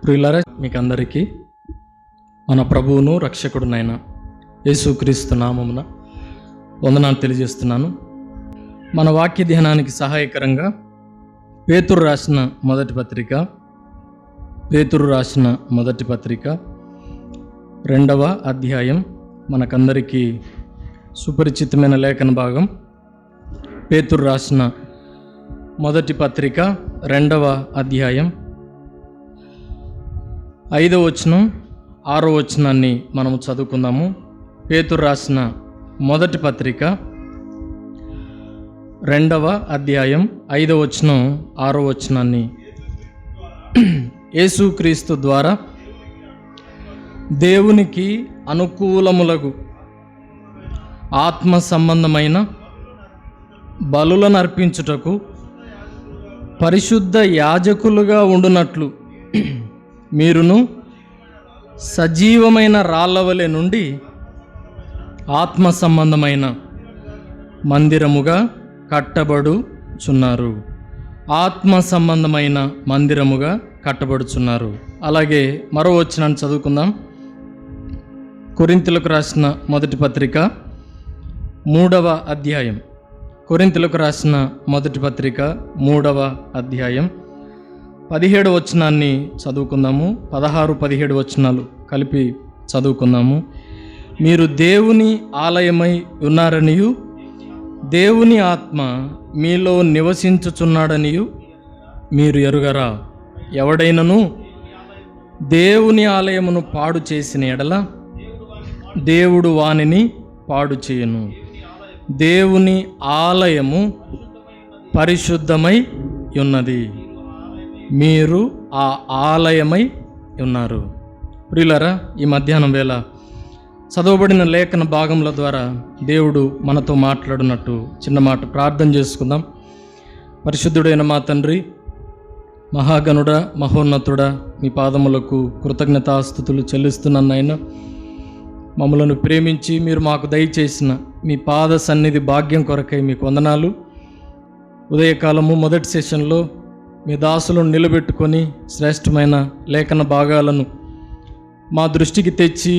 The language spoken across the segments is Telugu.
ప్రియులారా, మీకు అందరికీ మన ప్రభువును రక్షకుడునైన యేసుక్రీస్తు నామమున వందనాలు తెలియజేస్తున్నాను. మన వాక్య ధ్యానానికి సహాయకరంగా పేతురు రాసిన మొదటి పత్రిక 2వ అధ్యాయం, మనకందరికీ సుపరిచితమైన లేఖన భాగం. పేతురు రాసిన మొదటి పత్రిక 2వ అధ్యాయం 5వ వచనం 6వ వచనాన్ని మనము చదువుకుందాము. పేతురు రాసిన మొదటి పత్రిక 2వ అధ్యాయం 5వ వచనం 6వ వచనాన్ని. యేసుక్రీస్తు ద్వారా దేవునికి అనుకూలములగు ఆత్మ సంబంధమైన బలులను అర్పించుటకు పరిశుద్ధ యాజకులుగా ఉండునట్లు మీరును సజీవమైన రాళ్ళవలె నుండి ఆత్మ సంబంధమైన మందిరముగా కట్టబడుచున్నారు. ఆత్మ సంబంధమైన మందిరముగా కట్టబడుచున్నారు. అలాగే మరో వచనాన్ని చదువుకుందాం. కొరింథీయులకు రాసిన మొదటి పత్రిక 3వ అధ్యాయం. కొరింథీయులకు రాసిన మొదటి పత్రిక 3వ అధ్యాయం 17వ వచనాన్ని చదువుకుందాము. 16-17 వచనాలు కలిపి చదువుకుందాము. మీరు దేవుని ఆలయమై ఉన్నారనియు దేవుని ఆత్మ మీలో నివసించుచున్నాడనియు మీరు ఎరుగరా? ఎవడైనను దేవుని ఆలయమును పాడు చేసిన ఎడల దేవుడు వానిని పాడు చేయును. దేవుని ఆలయము పరిశుద్ధమై ఉన్నది, మీరు ఆ ఆలయమై ఉన్నారు. ప్రియులారా, ఈ మధ్యాహ్నం వేళ చదవబడిన లేఖన భాగముల ద్వారా దేవుడు మనతో మాట్లాడినట్టు చిన్న మాట ప్రార్థన చేసుకుందాం. పరిశుద్ధుడైన మా తండ్రి, మహాగణుడా, మహోన్నతుడా, మీ పాదములకు కృతజ్ఞతాస్తుతులు చెల్లిస్తున్నానైనా. మమ్మలను ప్రేమించి మీరు మాకు దయచేసిన మీ పాద సన్నిధి భాగ్యం కొరకై మీకు వందనాలు. ఉదయకాలము మొదటి సెషన్లో మీ దాసులను నిలబెట్టుకొని శ్రేష్టమైన లేఖన భాగాలను మా దృష్టికి తెచ్చి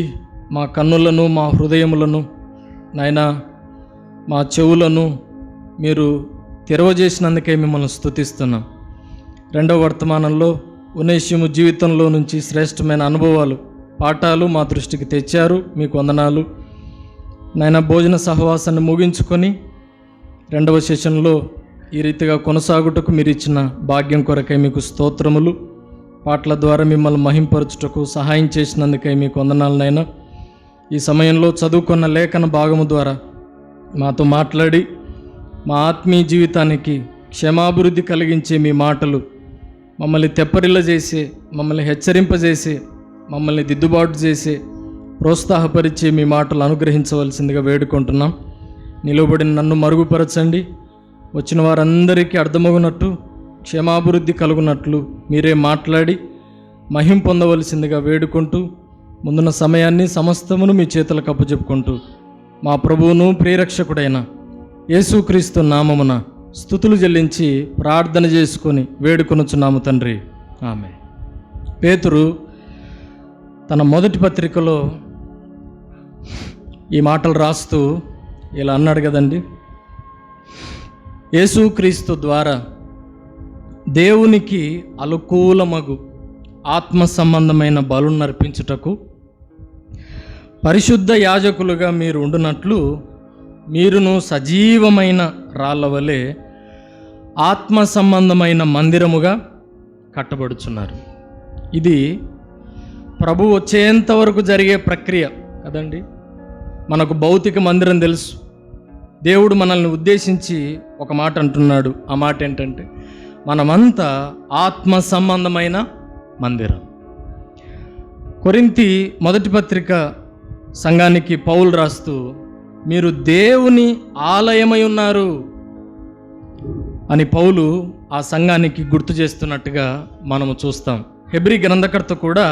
మా కన్నులను, మా హృదయములను, నాయనా మా చెవులను మీరు తెరవజేసినందుకే మిమ్మల్ని స్తుతిస్తున్నాం. 2వ వర్తమానంలో ఒనేషిము జీవితంలో నుంచి శ్రేష్టమైన అనుభవాలు, పాఠాలు మా దృష్టికి తెచ్చారు. మీకు వందనాలు నాయనా. భోజన సహవాసాన్ని ముగించుకొని 2వ సెషన్లో ఈ రీతిగా కొనసాగుటకు మీరు ఇచ్చిన భాగ్యం కొరకై మీకు స్తోత్రములు. పాటల ద్వారా మిమ్మల్ని మహింపరచుటకు సహాయం చేసినందుకై మీకు వందనాలనైనా. ఈ సమయంలో చదువుకున్న లేఖన భాగము ద్వారా మాతో మాట్లాడి మా ఆత్మీయ జీవితానికి క్షేమాభివృద్ధి కలిగించే మీ మాటలు మమ్మల్ని తెప్పరిల్ల చేసే, మమ్మల్ని హెచ్చరింపజేసే, మమ్మల్ని దిద్దుబాటు చేసే, ప్రోత్సాహపరిచే మీ మాటలు అనుగ్రహించవలసిందిగా వేడుకుంటున్నాం. నిలబడిన నన్ను మరుగుపరచండి. వచ్చిన వారందరికీ అర్థమగునట్టు, క్షేమాభివృద్ధి కలుగునట్లు మీరే మాట్లాడి మహిం పొందవలసిందిగా వేడుకుంటూ, ముందున్న సమయాన్ని సమస్తమును మీ చేతులకు అప్పచెప్పుకుంటూ, మా ప్రభువును ప్రియరక్షకుడైన యేసుక్రీస్తు నామమున స్తుతులు చెల్లించి ప్రార్థన చేసుకొని వేడుకొనుచున్నాము తండ్రి, ఆమె. పేతురు తన మొదటి పత్రికలో ఈ మాటలు రాస్తూ ఇలా అన్నాడు కదండి. యేసుక్రీస్తు ద్వారా దేవునికి అనుకూలమగు ఆత్మ సంబంధమైన బలులను అర్పించుటకు పరిశుద్ధ యాజకులుగా మీరు ఉండునట్లు మీరును సజీవమైన రాళ్ళవలే ఆత్మ సంబంధమైన మందిరముగా కట్టబడుచున్నారు. ఇది ప్రభు వచ్చేంత వరకు జరిగే ప్రక్రియ కదండి. మనకు భౌతిక మందిరం తెలుసు. దేవుడు మనల్ని ఉద్దేశించి ఒక మాట అంటున్నాడు. ఆ మాట ఏంటంటే, మనమంతా ఆత్మ సంబంధమైన మందిరం. కొరింథీ మొదటి పత్రిక సంఘానికి పౌలు రాస్తూ, మీరు దేవుని ఆలయమై ఉన్నారు అని పౌలు ఆ సంఘానికి గుర్తు చేస్తున్నట్టుగా మనము చూస్తాం. హెబ్రీ గ్రంథకర్త కూడా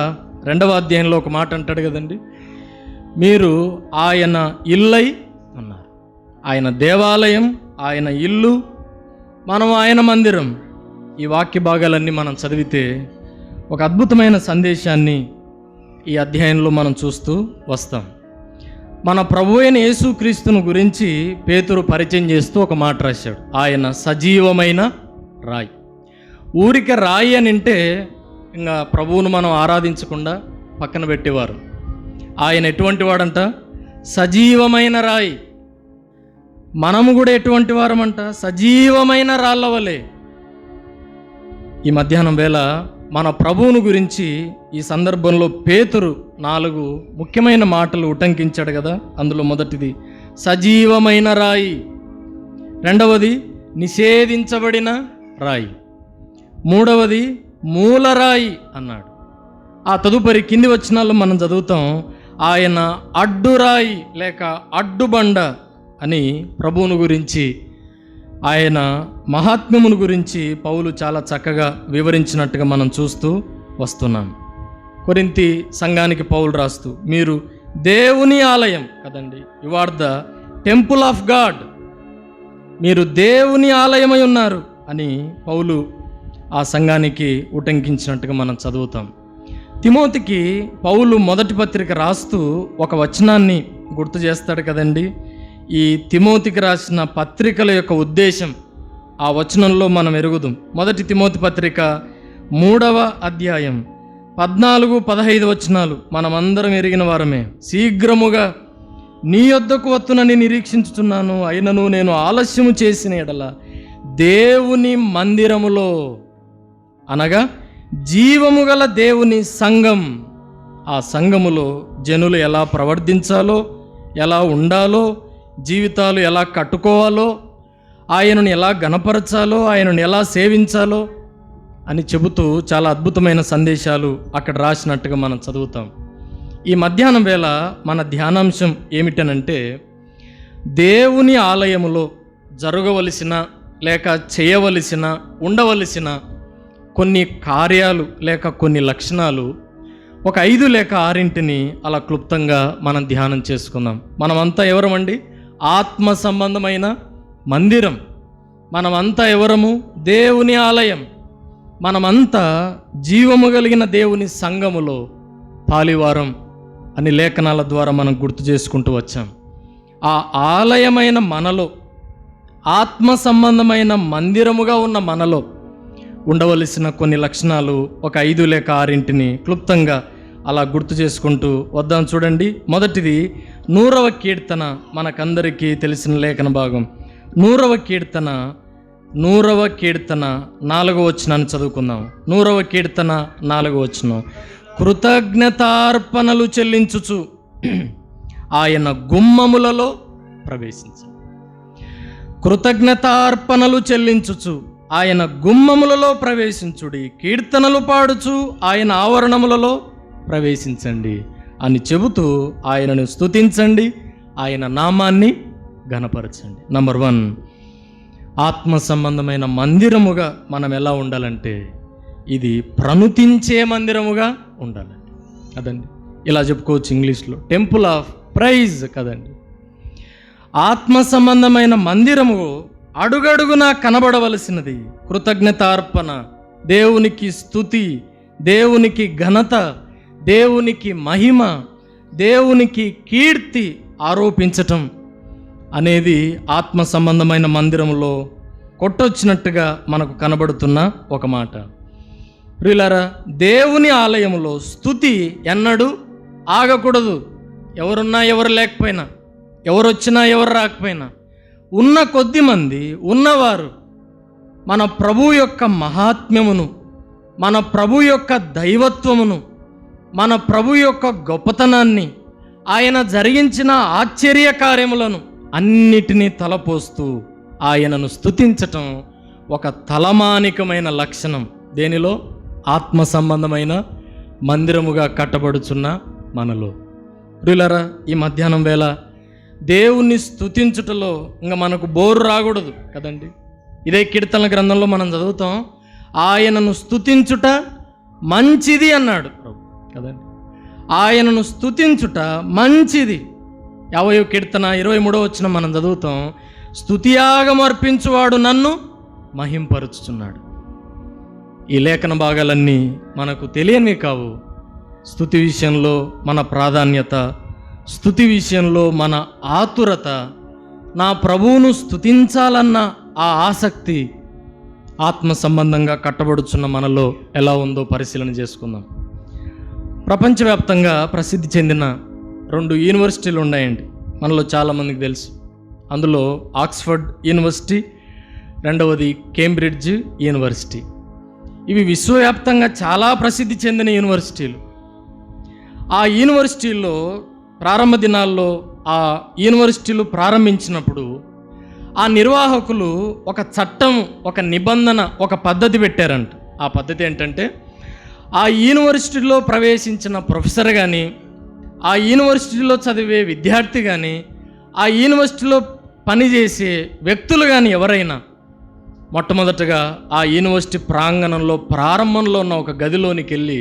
2వ అధ్యాయంలో ఒక మాట అంటాడు కదండి, మీరు ఆయన ఇల్లై ఉన్నారు. ఆయన దేవాలయం, ఆయన ఇల్లు, మనం ఆయన మందిరం. ఈ వాక్య భాగాలన్నీ మనం చదివితే ఒక అద్భుతమైన సందేశాన్ని ఈ అధ్యాయంలో మనం చూస్తూ వస్తాం. మన ప్రభు అయిన యేసుక్రీస్తును గురించి పేతురు పరిచయం చేస్తూ ఒక మాట రాశాడు. ఆయన సజీవమైన రాయి. ఊరికే రాయి అని అంటే ఇంకా ప్రభువును మనం ఆరాధించకుండా పక్కన పెట్టేవారు. ఆయన ఎటువంటి వాడంట? సజీవమైన రాయి. మనము కూడా ఎటువంటి వారమంట? సజీవమైన రాళ్ళ వలె. ఈ మధ్యాహ్నం వేళ మన ప్రభువును గురించి ఈ సందర్భంలో పేతురు 4 ముఖ్యమైన మాటలు ఉటంకించాడు కదా. అందులో మొదటిది సజీవమైన రాయి, రెండవది నిషేధించబడిన రాయి, మూడవది మూలరాయి అన్నాడు. ఆ తదుపరి కింది వచనాల్లో మనం చదువుతాం, ఆయన అడ్డురాయి లేక అడ్డుబండ అని ప్రభువును గురించి, ఆయన మహాత్మ్యమును గురించి పౌలు చాలా చక్కగా వివరించినట్టుగా మనం చూస్తూ వస్తున్నాం. కొరింథీ సంఘానికి పౌలు రాస్తూ, మీరు దేవుని ఆలయం కదండి, you are the temple of God, మీరు దేవుని ఆలయమై ఉన్నారు అని పౌలు ఆ సంఘానికి ఉటంకించినట్టుగా మనం చదువుతాం. తిమోతికి పౌలు మొదటి పత్రిక రాస్తూ ఒక వచనాన్ని గుర్తు చేస్తాడు కదండి. ఈ తిమోతికి రాసిన పత్రికల యొక్క ఉద్దేశం ఆ వచనంలో మనం ఎరుగుదాం. మొదటి తిమోతి పత్రిక 3వ అధ్యాయం 14-15 వచనాలు మనమందరం ఎరిగిన వారమే. శీఘ్రముగా నీ యొద్దకు వత్తునని నిరీక్షించుచున్నాను, అయినను నేను ఆలస్యము చేసిన ఎడల దేవుని మందిరములో, అనగా జీవము గల దేవుని సంఘం, ఆ సంఘములో జనులు ఎలా ప్రవర్తించాలో, ఎలా ఉండాలో, జీవితాలు ఎలా కట్టుకోవాలో, ఆయనను ఎలా గణపరచాలో, ఆయనను ఎలా సేవించాలో అని చెబుతూ చాలా అద్భుతమైన సందేశాలు అక్కడ రాసినట్టుగా మనం చదువుతాం. ఈ మధ్యాహ్నం వేళ మన ధ్యానాంశం ఏమిటనంటే, దేవుని ఆలయములో జరగవలసిన లేక చేయవలసిన, ఉండవలసిన కొన్ని కార్యాలు లేక కొన్ని లక్షణాలు, ఒక 5 లేక 6 అలా క్లుప్తంగా మనం ధ్యానం చేసుకుందాం. మనమంతా ఎవరమండి? ఆత్మ సంబంధమైన మందిరం. మనమంతా ఎవరము? దేవుని ఆలయం. మనమంతా జీవము కలిగిన దేవుని సంఘములో పాలివారం అని లేఖనాల ద్వారా మనం గుర్తు చేసుకుంటూ వచ్చాం. ఆ ఆలయమైన మనలో, ఆత్మ సంబంధమైన మందిరముగా ఉన్న మనలో ఉండవలసిన కొన్ని లక్షణాలు ఒక 5 లేక 6 క్లుప్తంగా అలా గుర్తు చేసుకుంటూ వద్దాం. చూడండి, మొదటిది 100వ కీర్తన, మనకందరికీ తెలిసిన లేఖన భాగం. 100వ కీర్తన 4వ వచనాన్ని చదువుకుందాం. 100వ కీర్తన 4వ వచనం, కృతజ్ఞతార్పణలు చెల్లించుచు ఆయన గుమ్మములలో ప్రవేశించు. కృతజ్ఞతార్పణలు చెల్లించుచు ఆయన గుమ్మములలో ప్రవేశించుడి, కీర్తనలు పాడుచు ఆయన ఆవరణములలో ప్రవేశించండి అని చెబుతూ ఆయనను స్తుతించండి, ఆయన నామాన్ని ఘనపరచండి. నంబర్ 1, ఆత్మ సంబంధమైన మందిరముగా మనం ఎలా ఉండాలంటే, ఇది ప్రణుతించే మందిరముగా ఉండాలండి కదండి. ఇలా చెప్పుకోవచ్చు ఇంగ్లీష్లో, టెంపుల్ ఆఫ్ ప్రైజ్ కదండి. ఆత్మ సంబంధమైన మందిరము అడుగడుగునా కనబడవలసినది. కృతజ్ఞతార్పణ, దేవునికి స్తుతి, దేవునికి ఘనత, దేవునికి మహిమ, దేవునికి కీర్తి ఆరోపించటం అనేది ఆత్మ సంబంధమైన మందిరంలో కొట్టొచ్చినట్టుగా మనకు కనబడుతున్న ఒక మాట. ప్రియులారా, దేవుని ఆలయంలో స్తుతి ఎన్నడూ ఆగకూడదు. ఎవరున్నా ఎవరు లేకపోయినా, ఎవరు వచ్చినా ఎవరు రాకపోయినా, ఉన్న కొద్ది మంది ఉన్నవారు మన ప్రభు యొక్క మహాత్మ్యమును, మన ప్రభు యొక్క దైవత్వమును, మన ప్రభు యొక్క గొప్పతనాన్ని, ఆయన జరిగించిన ఆశ్చర్య కార్యములను అన్నిటినీ తలపోస్తూ ఆయనను స్తుతించటం ఒక తలమానికమైన లక్షణం. దేనిలో? ఆత్మ సంబంధమైన మందిరముగా కట్టబడుచున్న మనలో. ప్రియులారా, ఈ మధ్యాహ్నం వేళ దేవుణ్ణి స్తుతించుటలో ఇంకా మనకు బోరు రాకూడదు కదండి. ఇదే కీర్తనల గ్రంథంలో మనం చదువుతాం, ఆయనను స్తుతించుట మంచిది అన్నాడు ప్రభు కదండి. ఆయనను స్తుతించుట మంచిది. 50వ కీర్తన 23వ వచనం మనం చదువుతాం, స్తుతియాగం అర్పించువాడు నన్ను మహింపరుచుచున్నాడు. ఈ లేఖన భాగాలన్నీ మనకు తెలియనివి కావు. స్తుతి విషయంలో మన ప్రాధాన్యత, స్తుతి విషయంలో మన ఆతురత, నా ప్రభువును స్తుతించాలన్న ఆ ఆసక్తి ఆత్మ సంబంధంగా కట్టబడుచున్న మనలో ఎలా ఉందో పరిశీలన చేసుకుందాం. ప్రపంచవ్యాప్తంగా ప్రసిద్ధి చెందిన 2 యూనివర్సిటీలు ఉన్నాయండి, మనలో చాలామందికి తెలుసు. అందులో ఆక్స్ఫర్డ్ యూనివర్సిటీ, రెండవది కేంబ్రిడ్జ్ యూనివర్సిటీ. ఇవి విశ్వవ్యాప్తంగా చాలా ప్రసిద్ధి చెందిన యూనివర్సిటీలు. ఆ యూనివర్సిటీల్లో ప్రారంభ దినాల్లో ఆ యూనివర్సిటీలు ప్రారంభించినప్పుడు ఆ నిర్వాహకులు ఒక చట్టం, ఒక నిబంధన, ఒక పద్ధతి పెట్టారంట. ఆ పద్ధతి ఏంటంటే, ఆ యూనివర్సిటీలో ప్రవేశించిన ప్రొఫెసర్ కానీ, ఆ యూనివర్సిటీలో చదివే విద్యార్థి కానీ, ఆ యూనివర్సిటీలో పనిచేసే వ్యక్తులు కానీ ఎవరైనా మొట్టమొదటగా ఆ యూనివర్సిటీ ప్రాంగణంలో ప్రారంభంలో ఉన్న ఒక గదిలోనికి వెళ్ళి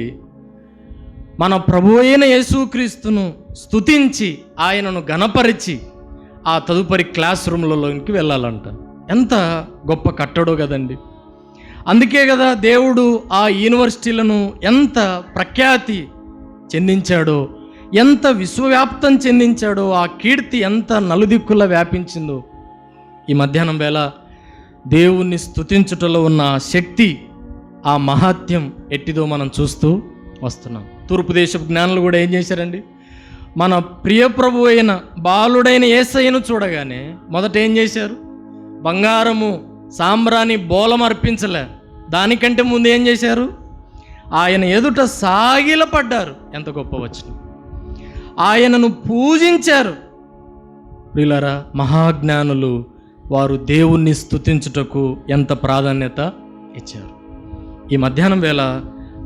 మన ప్రభువు అయిన యేసుక్రీస్తును స్తుతించి ఆయనను ఘనపరిచి ఆ తదుపరి క్లాస్ రూమ్లలోకి వెళ్ళాలంట. ఎంత గొప్ప కట్టడో కదండి. అందుకే కదా దేవుడు ఆ యూనివర్సిటీలను ఎంత ప్రఖ్యాతి చెందించాడో, ఎంత విశ్వవ్యాప్తం చెందించాడో, ఆ కీర్తి ఎంత నలుదిక్కులా వ్యాపించిందో. ఈ మధ్యాహ్నం వేళ దేవుణ్ణి స్తుతించుటలో ఉన్న శక్తి, ఆ మహాత్యం ఎట్టిదో మనం చూస్తూ వస్తున్నాం. తూర్పు దేశపు జ్ఞానులు కూడా ఏం చేశారండి, మన ప్రియ ప్రభు అయిన బాలుడైన యేసయ్యను చూడగానే మొదట ఏం చేశారు? బంగారము సాంబ్రాణి బోలం అర్పించలే, దానికంటే ముందు ఏం చేశారు? ఆయన ఎదుట సాగిలపడ్డారు. ఎంత గొప్ప వచనం! ఆయనను పూజించారు. ప్రియులారా, మహాజ్ఞానులు వారు దేవుణ్ణి స్తుతించుటకు ఎంత ప్రాధాన్యత ఇచ్చారు. ఈ మధ్యాహ్నం వేళ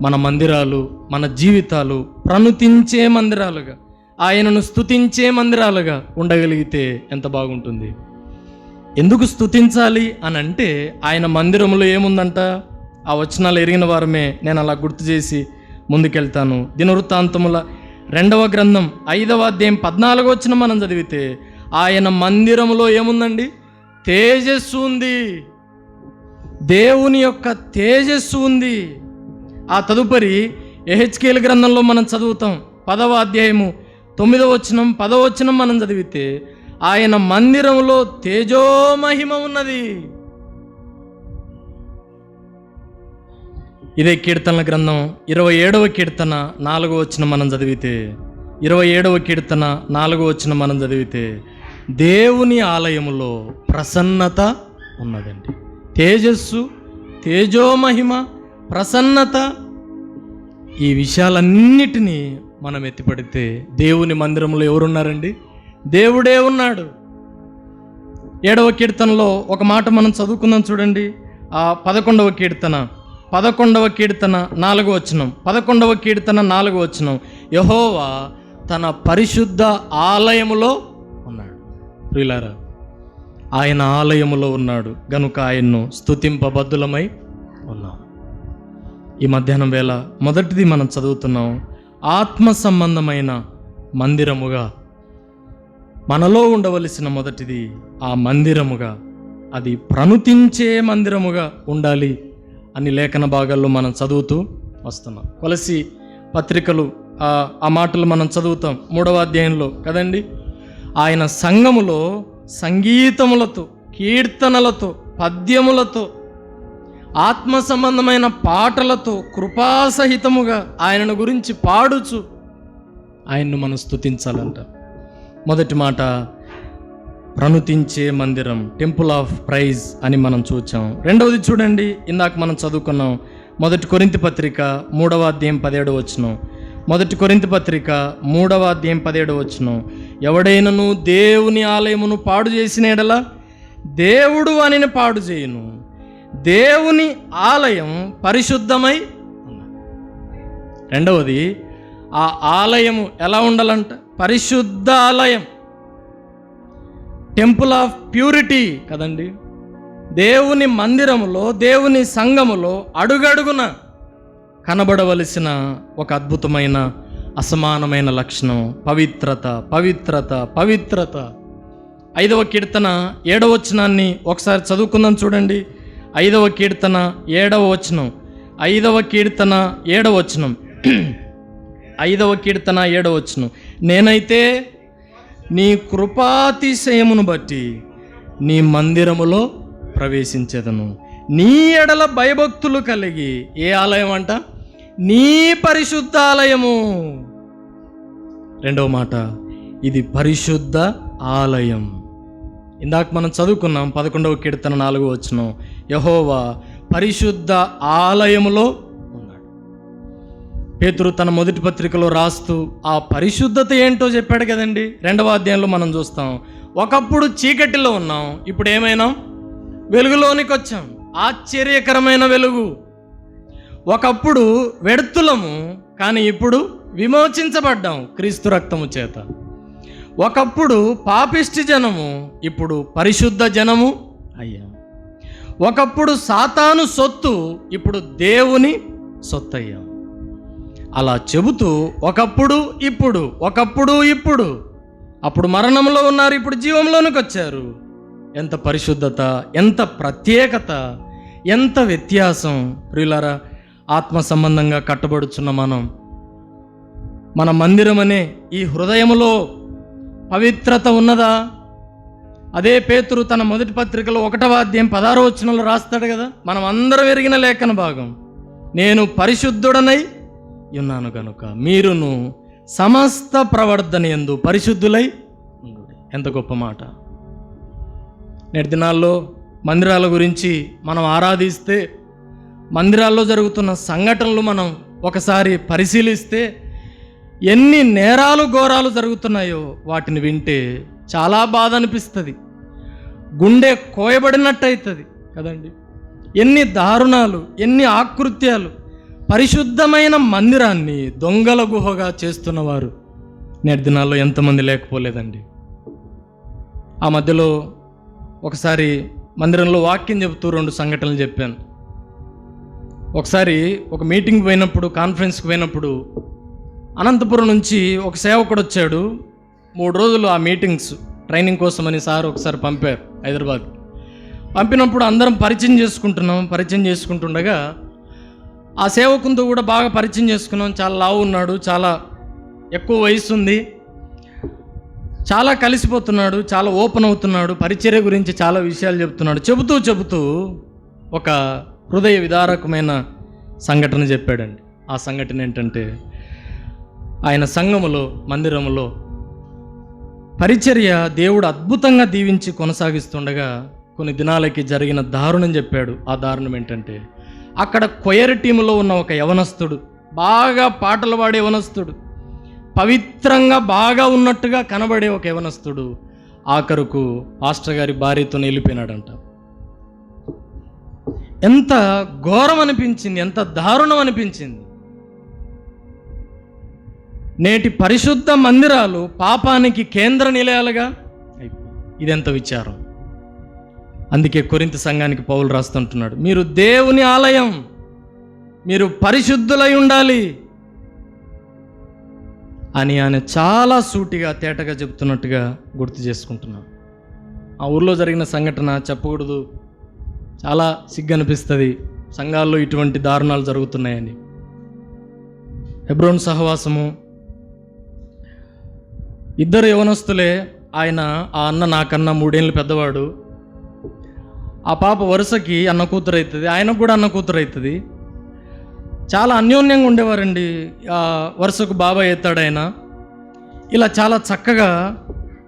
మన మందిరాలు, మన జీవితాలు ప్రణుతించే మందిరాలుగా, ఆయనను స్తుతించే మందిరాలుగా ఉండగలిగితే ఎంత బాగుంటుంది. ఎందుకు స్తుతించాలి అని అంటే, ఆయన మందిరంలో ఏముందంట? ఆ వచనాలు ఎరిగిన వారమే నేను అలా గుర్తు చేసి ముందుకెళ్తాను. దినవృత్తాంతముల 2వ గ్రంథం 5వ అధ్యాయం 14వ వచనం మనం చదివితే, ఆయన మందిరంలో ఏముందండి? తేజస్సు ఉంది. దేవుని యొక్క తేజస్సు ఉంది. ఆ తదుపరి యెహెజ్కేలు గ్రంథంలో మనం చదువుతాం, 10వ అధ్యాయము 9వ వచనం 10వ వచనం మనం చదివితే, ఆయన మందిరంలో తేజోమహిమ ఉన్నది. ఇదే కీర్తనల గ్రంథం 27వ కీర్తన 4వ వచనం మనం చదివితే, 27వ కీర్తన 4వ వచనం మనం చదివితే, దేవుని ఆలయములో ప్రసన్నత ఉన్నదండి. తేజస్సు, తేజోమహిమ, ప్రసన్నత, ఈ విషయాలన్నిటినీ మనం ఎత్తిపడితే దేవుని మందిరంలో ఎవరున్నారండి? దేవుడే ఉన్నాడు. 7వ కీర్తనలో ఒక మాట మనం చదువుకుందాం చూడండి. ఆ 11వ కీర్తన 4వ వచనం, 11వ కీర్తన 4వ వచనం, యెహోవా తన పరిశుద్ధ ఆలయములో ఉన్నాడు. ప్రియులారా, ఆయన ఆలయములో ఉన్నాడు గనుక ఆయన్ను స్తుతింపబద్దులమై ఉన్నాం. ఈ మధ్యాహ్నం వేళ మొదటిది మనం చదువుతున్నాం, ఆత్మ సంబంధమైన మందిరముగా మనలో ఉండవలసిన మొదటిది ఆ మందిరముగా, అది ప్రణుతించే మందిరముగా ఉండాలి అని లేఖన భాగాల్లో మనం చదువుతూ వస్తున్నాం. కొలసి పత్రికలు ఆ మాటలు మనం చదువుతాం 3వ అధ్యాయంలో కదండి. ఆయన సంఘములో సంగీతములతో, కీర్తనలతో, పద్యములతో, ఆత్మ సంబంధమైన పాటలతో కృపాసహితముగా ఆయనను గురించి పాడుచు ఆయన్ను మనం స్తుతించాలంట. మొదటి మాట ప్రణుతించే మందిరం, టెంపుల్ ఆఫ్ ప్రైజ్ అని మనం చూచాం. రెండవది చూడండి, ఇందాక మనం చదువుకున్నాం 1 కొరింథీ పత్రిక 3వ అధ్యాయం 17వ వచనం. 1 కొరింథీ పత్రిక 3వ అధ్యాయం 17వ వచనం, ఎవడైనను దేవుని ఆలయమును పాడు చేసిన ఎడల దేవుడు వానిని పాడు చేయును, దేవుని ఆలయం పరిశుద్ధమై ఉన్నది. రెండవది, ఆ ఆలయము ఎలా ఉండాలంట? పరిశుద్ధ ఆలయం, టెంపుల్ ఆఫ్ ప్యూరిటీ కదండి. దేవుని మందిరములో, దేవుని సంఘములో అడుగడుగున కనబడవలసిన ఒక అద్భుతమైన అసమానమైన లక్షణం పవిత్రత, పవిత్రత, పవిత్రత. 5వ కీర్తన 7వ వచనాన్ని ఒకసారి చదువుకుందాం చూడండి. 5వ కీర్తన 7వ వచనం, 5వ కీర్తన 7వ వచనం. 5వ కీర్తన 7వ వచనం. నేనైతే నీ కృపాతిశయమును బట్టి నీ మందిరములో ప్రవేశించెదను. నీ ఎడల భయభక్తులు కలిగి, ఏ ఆలయం అంట? నీ పరిశుద్ధ ఆలయము. రెండవ మాట, ఇది పరిశుద్ధ ఆలయం. ఇందాక మనం చదువుకున్నాం 11వ కీర్తన 4వ వచనం. యెహోవా పరిశుద్ధ ఆలయములో ఉన్నాడు. పేతురు తన మొదటి పత్రికలో రాస్తూ ఆ పరిశుద్ధత ఏంటో చెప్పాడు కదండి. 2వ అధ్యాయంలో మనం చూస్తాం, ఒకప్పుడు చీకటిలో ఉన్నాం, ఇప్పుడు ఏమైనాం? వెలుగులోనికి వచ్చాం. ఆశ్చర్యకరమైన వెలుగు. ఒకప్పుడు వెడుతులము, కానీ ఇప్పుడు విమోచించబడ్డాం క్రీస్తు రక్తము చేత. ఒకప్పుడు పాపిష్టి జనము, ఇప్పుడు పరిశుద్ధ జనము అయ్యాం. ఒకప్పుడు సాతాను సొత్తు, ఇప్పుడు దేవుని సొత్తు అయ్యాం. అలా చెబుతూ ఒకప్పుడు ఇప్పుడు, ఒకప్పుడు ఇప్పుడు, అప్పుడు మరణంలో ఉన్నారు, ఇప్పుడు జీవంలోనికి వచ్చారు. ఎంత పరిశుద్ధత, ఎంత ప్రత్యేకత, ఎంత వ్యత్యాసం. ప్రియులారా, ఆత్మ సంబంధంగా కట్టబడుచున్న మన మందిరం అనే ఈ హృదయములో పవిత్రత ఉన్నదా? అదే పేతురు తన మొదటి పత్రికలో 1వ అధ్యాయం 16వ వచనంలో రాస్తాడు కదా, మనం అందరం ఎరిగిన లేఖన భాగం. నేను పరిశుద్ధుడనై ఉన్నాను కనుక మీరును సమస్త ప్రవర్తన యందు పరిశుద్ధులై ఉండు. ఎంత గొప్ప మాట. నేటి దినాల్లో మందిరాల గురించి మనం ఆరాధిస్తే, మందిరాల్లో జరుగుతున్న సంఘటనలు మనం ఒకసారి పరిశీలిస్తే, ఎన్ని నేరాలు ఘోరాలు జరుగుతున్నాయో వాటిని వింటే చాలా బాధ అనిపిస్తుంది, గుండె కోయబడినట్టు అవుతుంది కదండి. ఎన్ని దారుణాలు, ఎన్ని ఆకృత్యాలు. పరిశుద్ధమైన మందిరాన్ని దొంగల గుహగా చేస్తున్నవారు నేటి దినాల్లో ఎంతమంది లేకపోలేదండి. ఆ మధ్యలో ఒకసారి మందిరంలో వాక్యం చెబుతూ 2 సంఘటనలు చెప్పాను. ఒకసారి ఒక మీటింగ్ పోయినప్పుడు, కాన్ఫరెన్స్కి పోయినప్పుడు, అనంతపురం నుంచి ఒక సేవకుడు వచ్చాడు. 3 రోజులు ఆ మీటింగ్స్ ట్రైనింగ్ కోసమని సార్ ఒకసారి పంపారు హైదరాబాద్. పంపినప్పుడు అందరం పరిచయం చేసుకుంటుండగా ఆ సేవకునితో కూడా బాగా పరిచయం చేసుకున్నాం. చాలా లావు ఉన్నాడు, చాలా ఎక్కువ వయసు ఉంది, చాలా కలిసిపోతున్నాడు, చాలా ఓపెన్ అవుతున్నాడు, పరిచర్య గురించి చాలా విషయాలు చెబుతున్నాడు. చెబుతూ ఒక హృదయ విదారకమైన సంఘటన చెప్పాడండి. ఆ సంఘటన ఏంటంటే, ఆయన సంఘములో, మందిరములో పరిచర్య దేవుడు అద్భుతంగా దీవించి కొనసాగిస్తుండగా కొన్ని దినాలకి జరిగిన దారుణం చెప్పాడు. ఆ దారుణం ఏంటంటే, అక్కడ కొయర్ టీములో ఉన్న ఒక యవనస్తుడు, బాగా పాటలు పాడే యవనస్తుడు, పవిత్రంగా బాగా ఉన్నట్టుగా కనబడే ఒక యవనస్తుడు ఆఖరుకు పాస్టర్ గారి భార్యతో వెళ్ళిపోయినాడంట. ఎంత ఘోరం అనిపించింది, ఎంత దారుణం అనిపించింది. నేటి పరిశుద్ధ మందిరాలు పాపానికి కేంద్ర నిలయాలుగా అయిపోయి, ఇదెంత విచారం. అందుకే కొరింథీ సంఘానికి పౌలు రాస్తుంటున్నాడు, మీరు దేవుని ఆలయం, మీరు పరిశుద్ధులై ఉండాలి అని ఆయన చాలా సూటిగా తేటగా చెప్తున్నట్టుగా గుర్తు చేసుకుంటున్నాం. ఆ ఊర్లో జరిగిన సంఘటన చెప్పకూడదు, చాలా సిగ్గు అనిపిస్తుంది. సంఘాల్లో ఇటువంటి దారుణాలు జరుగుతున్నాయని. హెబ్రోన్ సహవాసము, 2 యవనస్తులే. ఆయన, ఆ అన్న నాకన్నా 3 ఏళ్ళు పెద్దవాడు. ఆ పాప వరుసకి అన్న కూతురు అవుతుంది, ఆయనకు కూడా అన్న కూతురు అవుతుంది. చాలా అన్యోన్యంగా ఉండేవారండి. వరుసకు బాబాయ్ అవుతాడు ఆయన. ఇలా చాలా చక్కగా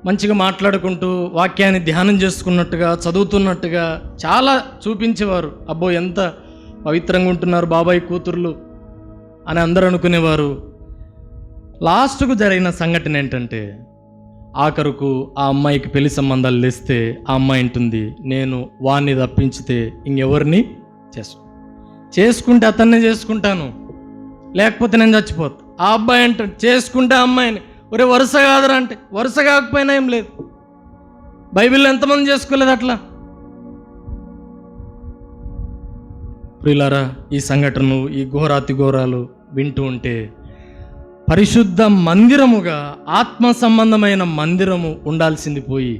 మంచిగా మాట్లాడుకుంటూ వాక్యాన్ని ధ్యానం చేసుకున్నట్టుగా, చదువుతున్నట్టుగా చాలా చూపించేవారు. అబ్బో ఎంత పవిత్రంగా ఉంటున్నారు బాబాయ్ కూతుర్లు అని అందరూ అనుకునేవారు. లాస్ట్కు జరిగిన సంఘటన ఏంటంటే, ఆఖరుకు ఆ అమ్మాయికి పెళ్లి సంబంధాలు తెస్తే ఆ అమ్మాయి అంటుంది, నేను వాణ్ణి తప్పించితే ఇంకెవరిని చేసుకుంటే అతన్నే చేసుకుంటాను, లేకపోతే నేను చచ్చిపోతా. ఆ అబ్బాయి అంటాడు, చేసుకుంటే అమ్మాయిని, ఒరే వరుస కాదురా అంటే, వరుస కాకపోయినా ఏం లేదు. బైబిల్లో ఎంతమంది చేసుకోలేదు అట్లా? ప్రియులారా, ఈ సంఘటనలు, ఈ ఘోరాతి ఘోరాలు వింటూ ఉంటే, పరిశుద్ధ మందిరముగా ఆత్మ సంబంధమైన మందిరము ఉండాల్సింది పోయి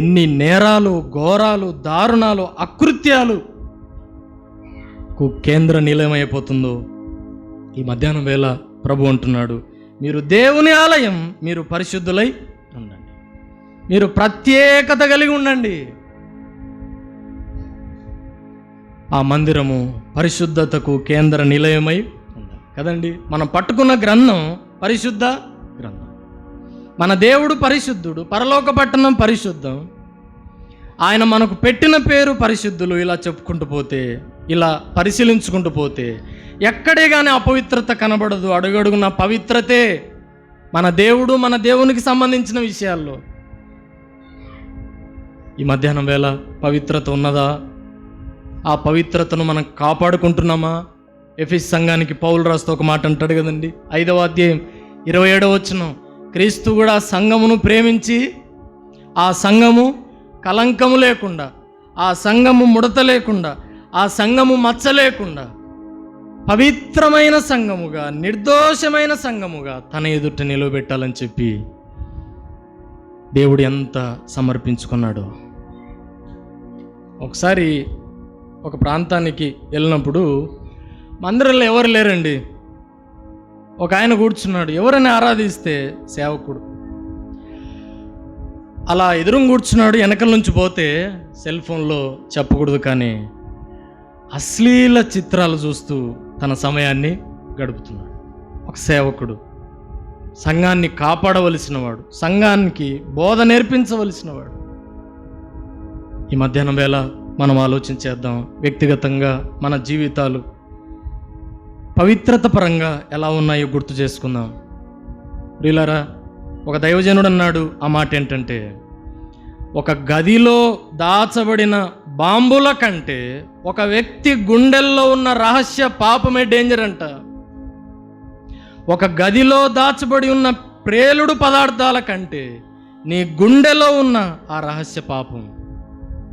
ఎన్ని నేరాలు, ఘోరాలు, దారుణాలు, అకృత్యాలు కేంద్ర నిలయమైపోతుందో ఈ మధ్యాహ్నం వేళ ప్రభు అంటున్నాడు, మీరు దేవుని ఆలయం, మీరు పరిశుద్ధులై ఉండండి, మీరు ప్రత్యేకత కలిగి ఉండండి. ఆ మందిరము పరిశుద్ధతకు కేంద్ర నిలయమై ఉండాలి కదండి. మనం పట్టుకున్న గ్రంథం పరిశుద్ధ గ్రంథం. మన దేవుడు పరిశుద్ధుడు, పరలోక పట్టణం పరిశుద్ధం, ఆయన మనకు పెట్టిన పేరు పరిశుద్ధులు. ఇలా చెప్పుకుంటూ పోతే, ఇలా పరిశీలించుకుంటూ పోతే ఎక్కడే కానీ అపవిత్రత కనబడదు. అడుగడుగున పవిత్రతే మన దేవుడు, మన దేవునికి సంబంధించిన విషయాల్లో. ఈ మధ్యాహ్నం వేళ పవిత్రత ఉన్నదా? ఆ పవిత్రతను మనం కాపాడుకుంటున్నామా? ఎఫెసు సంఘానికి పౌలు రాస్తూ ఒక మాట అంటాడు కదండి, 5వ అధ్యాయం 27వ వచనం, క్రీస్తు కూడా ఆ సంఘమును ప్రేమించి, ఆ సంఘము కలంకము లేకుండా, ఆ సంఘము ముడత లేకుండా, ఆ సంఘము మచ్చ లేకుండా పవిత్రమైన సంఘముగా, నిర్దోషమైన సంఘముగా తన ఎదుట నిలవబెట్టాలని చెప్పి దేవుడు ఎంత సమర్పించుకున్నాడో. ఒకసారి ఒక ప్రాంతానికి వెళ్ళినప్పుడు మందిరంలో ఎవరు లేరండి. ఒక ఆయన కూర్చున్నాడు. ఎవరైనా ఆరాధిస్తే సేవకుడు అలా ఎదురుగా కూర్చున్నాడు. వెనకల నుంచి పోతే సెల్ ఫోన్లో చెప్పకూడదు కానీ అశ్లీల చిత్రాలు చూస్తూ తన సమయాన్ని గడుపుతున్నాడు. ఒక సేవకుడు, సంఘాన్ని కాపాడవలసిన వాడు, సంఘానికి బోధ నేర్పించవలసిన వాడు. ఈ మధ్యాహ్నం వేళ మనం ఆలోచించేద్దాం, వ్యక్తిగతంగా మన జీవితాలు పవిత్రత పరంగా ఎలా ఉన్నాయో గుర్తు చేసుకుందాం. ప్రియులారా, ఒక దైవజనుడు అన్నాడు, ఆ మాట ఏంటంటే, ఒక గదిలో దాచబడిన బాంబుల కంటే ఒక వ్యక్తి గుండెల్లో ఉన్న రహస్య పాపమే డేంజర్ అంట. ఒక గదిలో దాచబడి ఉన్న ప్రేలుడు పదార్థాల కంటే నీ గుండెలో ఉన్న ఆ రహస్య పాపం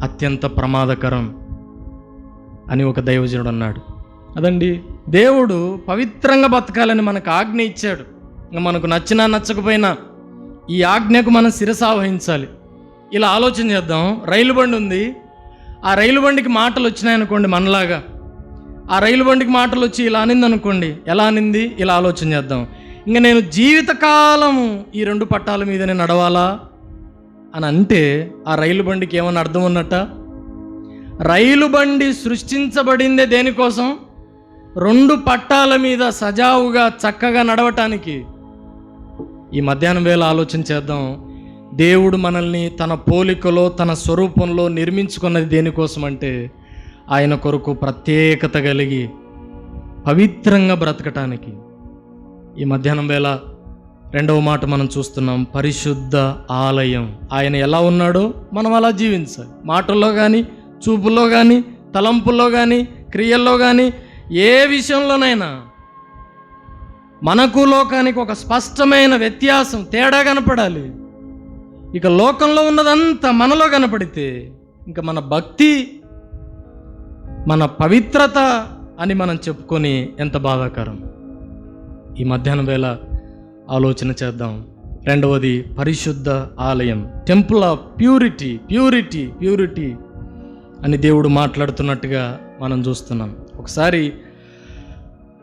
అత్యంత ప్రమాదకరం అని ఒక దైవజనుడు అన్నాడు. అదండి, దేవుడు పవిత్రంగా బతకాలని మనకు ఆజ్ఞ ఇచ్చాడు. మనకు నచ్చినా నచ్చకపోయినా ఈ ఆజ్ఞకు మనం శిరసావహించాలి. ఇలా ఆలోచన చేద్దాం. రైలు బండి ఉంది, ఆ రైలు బండికి మాటలు వచ్చినాయనుకోండి మనలాగా, ఆ రైలు బండికి మాటలు వచ్చి ఇలా అనింది అనుకోండి, ఎలా అనింది? ఇలా ఆలోచన చేద్దాం. ఇంకా నేను జీవితకాలము ఈ 2 పట్టాల మీదనే నడవాలా అని అంటే ఆ రైలు బండికి ఏమన్నా అర్థం ఉన్నట్ట? రైలు బండి సృష్టించబడిందే దేనికోసం? 2 పట్టాల మీద సజావుగా చక్కగా నడవటానికి. ఈ మధ్యాహ్నం వేళ ఆలోచన చేద్దాం. దేవుడు మనల్ని తన పోలికలో, తన స్వరూపంలో నిర్మించుకున్నది దేనికోసం అంటే ఆయన కొరకు ప్రత్యేకత కలిగి పవిత్రంగా బ్రతకటానికి. ఈ మధ్యాహ్నం వేళ 2వ మాట మనం చూస్తున్నాం, పరిశుద్ధ ఆలయం. ఆయన ఎలా ఉన్నాడో మనం అలా జీవించాలి. మాటల్లో కానీ, చూపుల్లో కానీ, తలంపుల్లో కానీ, క్రియల్లో కానీ, ఏ విషయంలోనైనా మనకు లోకానికి ఒక స్పష్టమైన వ్యత్యాసం, తేడా కనపడాలి. ఇక లోకంలో ఉన్నదంతా మనలో కనపడితే ఇంకా మన భక్తి, మన పవిత్రత అని మనం చెప్పుకొని ఎంత బాధాకరం. ఈ మధ్యాహ్నం వేళ ఆలోచన చేద్దాం. 2వది పరిశుద్ధ ఆలయం, temple of purity, purity, purity అని దేవుడు మాట్లాడుతున్నట్టుగా మనం చూస్తున్నాం. ఒకసారి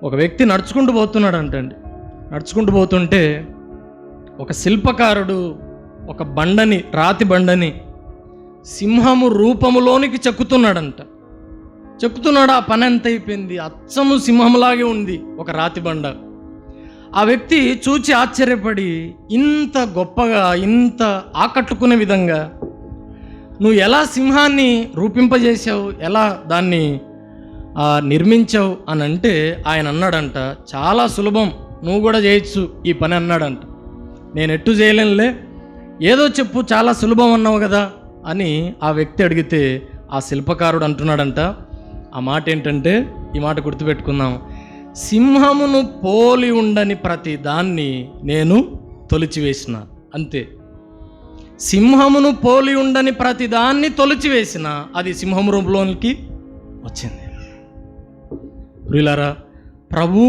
ఒక వ్యక్తి నడుచుకుంటూ పోతున్నాడంటండి. నడుచుకుంటూ పోతుంటే ఒక శిల్పకారుడు ఒక బండని, రాతి బండని సింహము రూపములోనికి చెక్కుతున్నాడంట. చెక్కుతున్నాడు. ఆ పని ఎంత అయిపోయింది, అచ్చము సింహంలాగే ఉంది ఒక రాతి బండ. ఆ వ్యక్తి చూచి ఆశ్చర్యపడి, ఇంత గొప్పగా, ఇంత ఆకట్టుకునే విధంగా నువ్వు ఎలా సింహాన్ని రూపింపజేశావు, ఎలా దాన్ని నిర్మించావు అని అంటే ఆయన అన్నాడంట, చాలా సులభం, నువ్వు కూడా చేయొచ్చు ఈ పని అన్నాడంట. నేను ఎట్టు చేయలేనులే, ఏదో చెప్పు, చాలా సులభం అన్నావు కదా అని ఆ వ్యక్తి అడిగితే ఆ శిల్పకారుడు అంటున్నాడంట, ఆ మాట ఏంటంటే, ఈ మాట గుర్తుపెట్టుకుందాం, సింహమును పోలి ఉండని ప్రతి దాన్ని నేను తొలిచివేసిన. అంతే, సింహమును పోలి ఉండని ప్రతి దాన్ని తొలిచివేసిన అది సింహం రూపంలోనికి వచ్చింది. ప్రియులారా, ప్రభు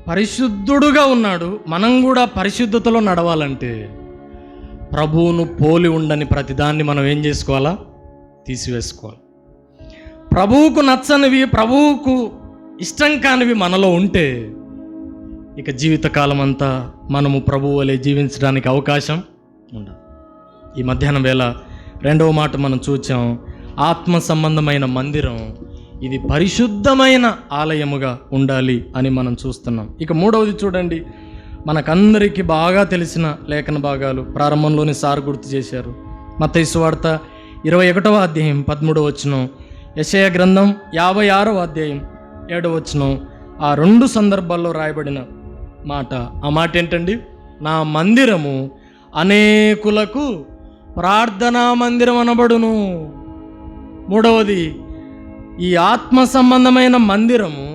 పరిశుద్ధుడుగా ఉన్నాడు. మనం కూడా పరిశుద్ధతలో నడవాలంటే ప్రభువును పోలి ఉండని ప్రతిదాన్ని మనం ఏం చేసుకోవాలా? తీసివేసుకోవాలి. ప్రభువుకు నచ్చనివి, ప్రభువుకు ఇష్టం కానివి మనలో ఉంటే ఇక జీవితకాలం అంతా మనము ప్రభువు వలె జీవించడానికి అవకాశం ఉండదు. ఈ మధ్యాహ్నం వేళ రెండవ మాట మనం చూచాం, ఆత్మ సంబంధమైన మందిరం ఇది పరిశుద్ధమైన ఆలయముగా ఉండాలి అని మనం చూస్తున్నాం. ఇక మూడవది చూడండి, మనకందరికీ బాగా తెలిసిన లేఖన భాగాలు ప్రారంభంలోని సార్ గుర్తు చేశారు. మత్తయి సువార్త 21వ అధ్యాయం 13వ వచనం, యెషయా గ్రంథం 56వ అధ్యాయం 7వ వచనం, ఆ రెండు సందర్భాల్లో రాయబడిన మాట. ఆ మాట ఏంటండి? నా మందిరము అనేకులకు ప్రార్థనా మందిరం అనబడును. మూడవది, ఈ ఆత్మ సంబంధమైన మందిరము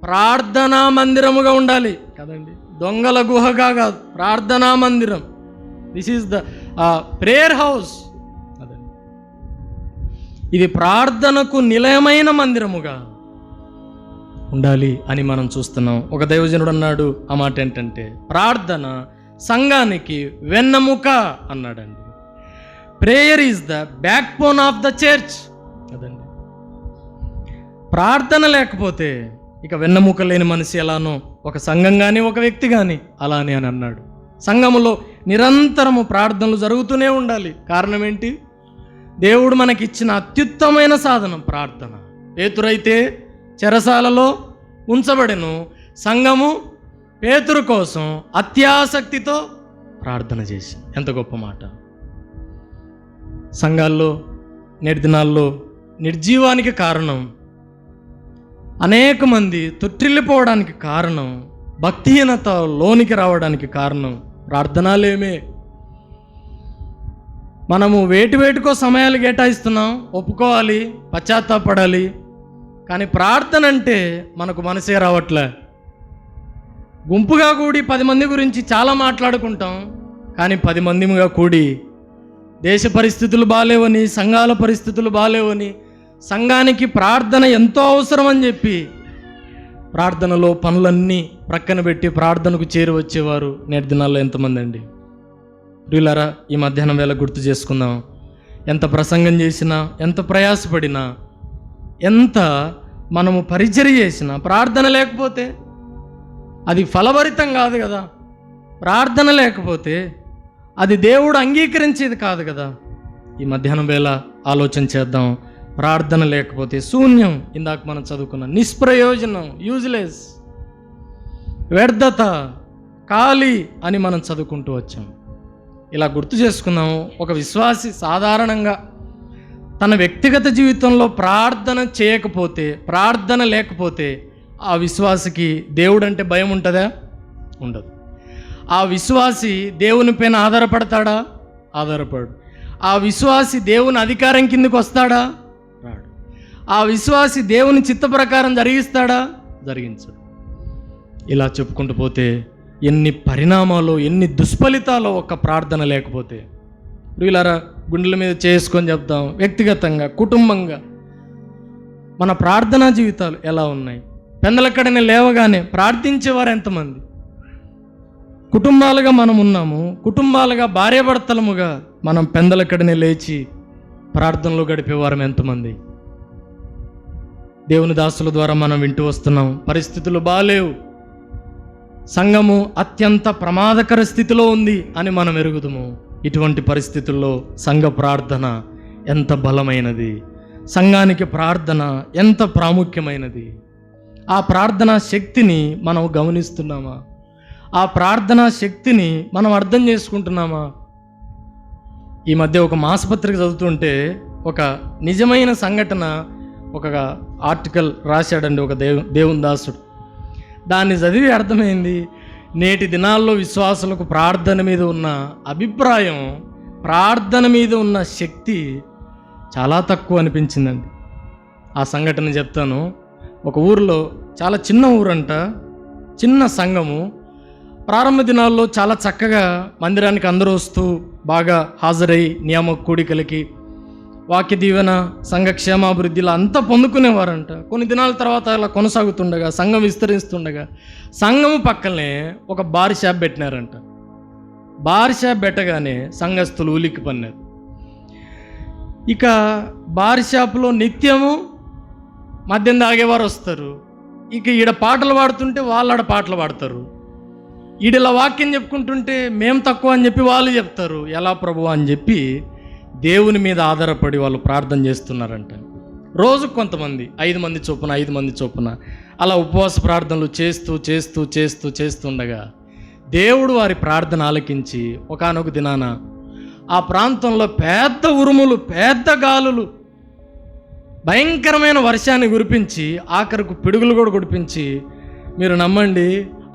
ప్రార్థనా మందిరముగా ఉండాలి కదండి, దొంగల గుహగా కాదు, ప్రార్థనా మందిరం. This is the prayer house. అదండి, ఇది ప్రార్థనకు నిలయమైన మందిరముగా ఉండాలి అని మనం చూస్తున్నాం. ఒక దైవజనుడు అన్నాడు, ఆ మాట ఏంటంటే, ప్రార్థన సంఘానికి వెన్నెముక అన్నాడండి. Prayer is the back bone of the church. అదండి, ప్రార్థన లేకపోతే ఇక వెన్నెముక లేని మనిషి ఎలానో ఒక సంఘం కానీ ఒక వ్యక్తి కానీ అలానే అని అన్నాడు. సంఘములో నిరంతరము ప్రార్థనలు జరుగుతూనే ఉండాలి. కారణం ఏంటి? దేవుడు మనకిచ్చిన అత్యుత్తమైన సాధనం ప్రార్థన. పేతురైతే చెరసాలలో ఉంచబడెను, సంఘము పేతురు కోసం అత్యాసక్తితో ప్రార్థన చేసి. ఎంత గొప్ప మాట! సంఘాల్లో నేటి దినాల్లో నిర్జీవానికి కారణం, అనేక మంది తొట్టిల్లిపోవడానికి కారణం, భక్తిహీనత లోనికి రావడానికి కారణం ప్రార్థనలేమే. మనము వేటికో సమయాలు కేటాయిస్తున్నాం, ఒప్పుకోవాలి, పశ్చాత్తాపడాలి. కానీ ప్రార్థన అంటే మనకు మనసే రావట్లే. గుంపుగా కూడి 10 మంది గురించి చాలా మాట్లాడుకుంటాం, కానీ 10 మందిగా కూడి దేశ పరిస్థితులు బాలేవని, సంఘాల పరిస్థితులు బాలేవని, సంఘానికి ప్రార్థన ఎంతో అవసరం అని చెప్పి ప్రార్థనలో పనులన్నీ ప్రక్కన పెట్టి ప్రార్థనకు చేరి వచ్చేవారు నేటి దినాల్లో ఎంతమంది అండి? ప్రియులారా, ఈ మధ్యాహ్నం వేళ గుర్తు చేసుకుందాం. ఎంత ప్రసంగం చేసినా, ఎంత ప్రయాసపడినా, ఎంత మనము పరిచర్య చేసినా ప్రార్థన లేకపోతే అది ఫలభరితం కాదు కదా. ప్రార్థన లేకపోతే అది దేవుడు అంగీకరించేది కాదు కదా. ఈ మధ్యాహ్నం వేళ ఆలోచన చేద్దాం. ప్రార్థన లేకపోతే శూన్యం, ఇందాక మనం చదువుకున్న నిష్ప్రయోజనం, యూజ్లెస్, వ్యర్థత, ఖాళీ అని మనం చదువుకుంటూ వచ్చాం. ఇలా గుర్తు చేసుకుందాం. ఒక విశ్వాసి సాధారణంగా తన వ్యక్తిగత జీవితంలో ప్రార్థన చేయకపోతే, ప్రార్థన లేకపోతే ఆ విశ్వాసికి దేవుడు అంటే భయం ఉంటుందా? ఉండదు. ఆ విశ్వాసి దేవుని పైన ఆధారపడతాడా? ఆధారపడు. ఆ విశ్వాసి దేవుని అధికారం కిందకు వస్తాడా? రాడు. ఆ విశ్వాసి దేవుని చిత్త ప్రకారం జరిగిస్తాడా? జరిగించడు. ఇలా చెప్పుకుంటూ పోతే ఎన్ని పరిణామాలు, ఎన్ని దుష్ఫలితాలు ఒక ప్రార్థన లేకపోతే. వీళ్ళారా, గుండెల మీద చేసుకొని చెప్తాం. వ్యక్తిగతంగా, కుటుంబంగా మన ప్రార్థనా జీవితాలు ఎలా ఉన్నాయి? పెందలక్కడనే లేవగానే ప్రార్థించేవారు ఎంతమంది? కుటుంబాలుగా మనం ఉన్నాము, కుటుంబాలుగా భార్యాభర్తలముగా మనం పెందలక్కడనే లేచి ప్రార్థనలో గడిపేవారం ఎంతమంది? దేవుని దాసుల ద్వారా మనం వింటూ వస్తున్నాం, పరిస్థితులు బాలేవు, సంఘము అత్యంత ప్రమాదకర స్థితిలో ఉంది అని మనం ఎరుగుదుము. ఇటువంటి పరిస్థితుల్లో సంఘ ప్రార్థన ఎంత బలమైనది, సంఘానికి ప్రార్థన ఎంత ప్రాముఖ్యమైనది. ఆ ప్రార్థనా శక్తిని మనం గమనిస్తున్నామా? ఆ ప్రార్థనా శక్తిని మనం అర్థం చేసుకుంటున్నామా? ఈ మధ్య ఒక మాసపత్రిక చదువుతుంటే ఒక నిజమైన సంఘటన, ఒక ఆర్టికల్ రాశాడండి ఒక దేవుని దాసుడు. దాన్ని చదివి అర్థమైంది, నేటి దినాల్లో విశ్వాసులకు ప్రార్థన మీద ఉన్న అభిప్రాయం, ప్రార్థన మీద ఉన్న శక్తి చాలా తక్కువ అనిపించిందండి. ఆ సంఘటన చెప్తాను. ఒక ఊరిలో, చాలా చిన్న ఊరంట, చిన్న సంఘము. ప్రారంభ దినాల్లో చాలా చక్కగా మందిరానికి అందరూ వస్తూ బాగా హాజరై నియామక కూడికలకి, వాక్య దీవెన, సంఘ క్షేమాభివృద్ధిలో అంతా పొందుకునేవారంట. కొన్ని దినాల తర్వాత అలా కొనసాగుతుండగా, సంఘం విస్తరిస్తుండగా, సంఘము పక్కనే ఒక బార్ షాప్ పెట్టినారంట. బార్ షాప్ పెట్టగానే సంఘస్థులు ఉలిక్కి పన్నారు. ఇక బార్ షాప్లో నిత్యము మద్యం తాగేవారు వస్తారు. ఇక ఈడ పాటలు పాడుతుంటే వాళ్ళాడ పాటలు పాడతారు, ఈడిలా వాక్యం చెప్పుకుంటుంటే మేము తక్కువ అని చెప్పి వాళ్ళు చెప్తారు. ఎలా ప్రభు అని చెప్పి దేవుని మీద ఆధారపడి వాళ్ళు ప్రార్థన చేస్తున్నారంట. రోజుకు కొంతమంది 5 మంది చొప్పున అలా ఉపవాస ప్రార్థనలు చేస్తుండగా దేవుడు వారి ప్రార్థన ఆలకించి ఒకానొక దినాన ఆ ప్రాంతంలో పెద్ద ఉరుములు, పెద్ద గాలులు, భయంకరమైన వర్షాన్ని కురిపించి ఆఖరికి పిడుగులు కూడా కురిపించి, మీరు నమ్మండి,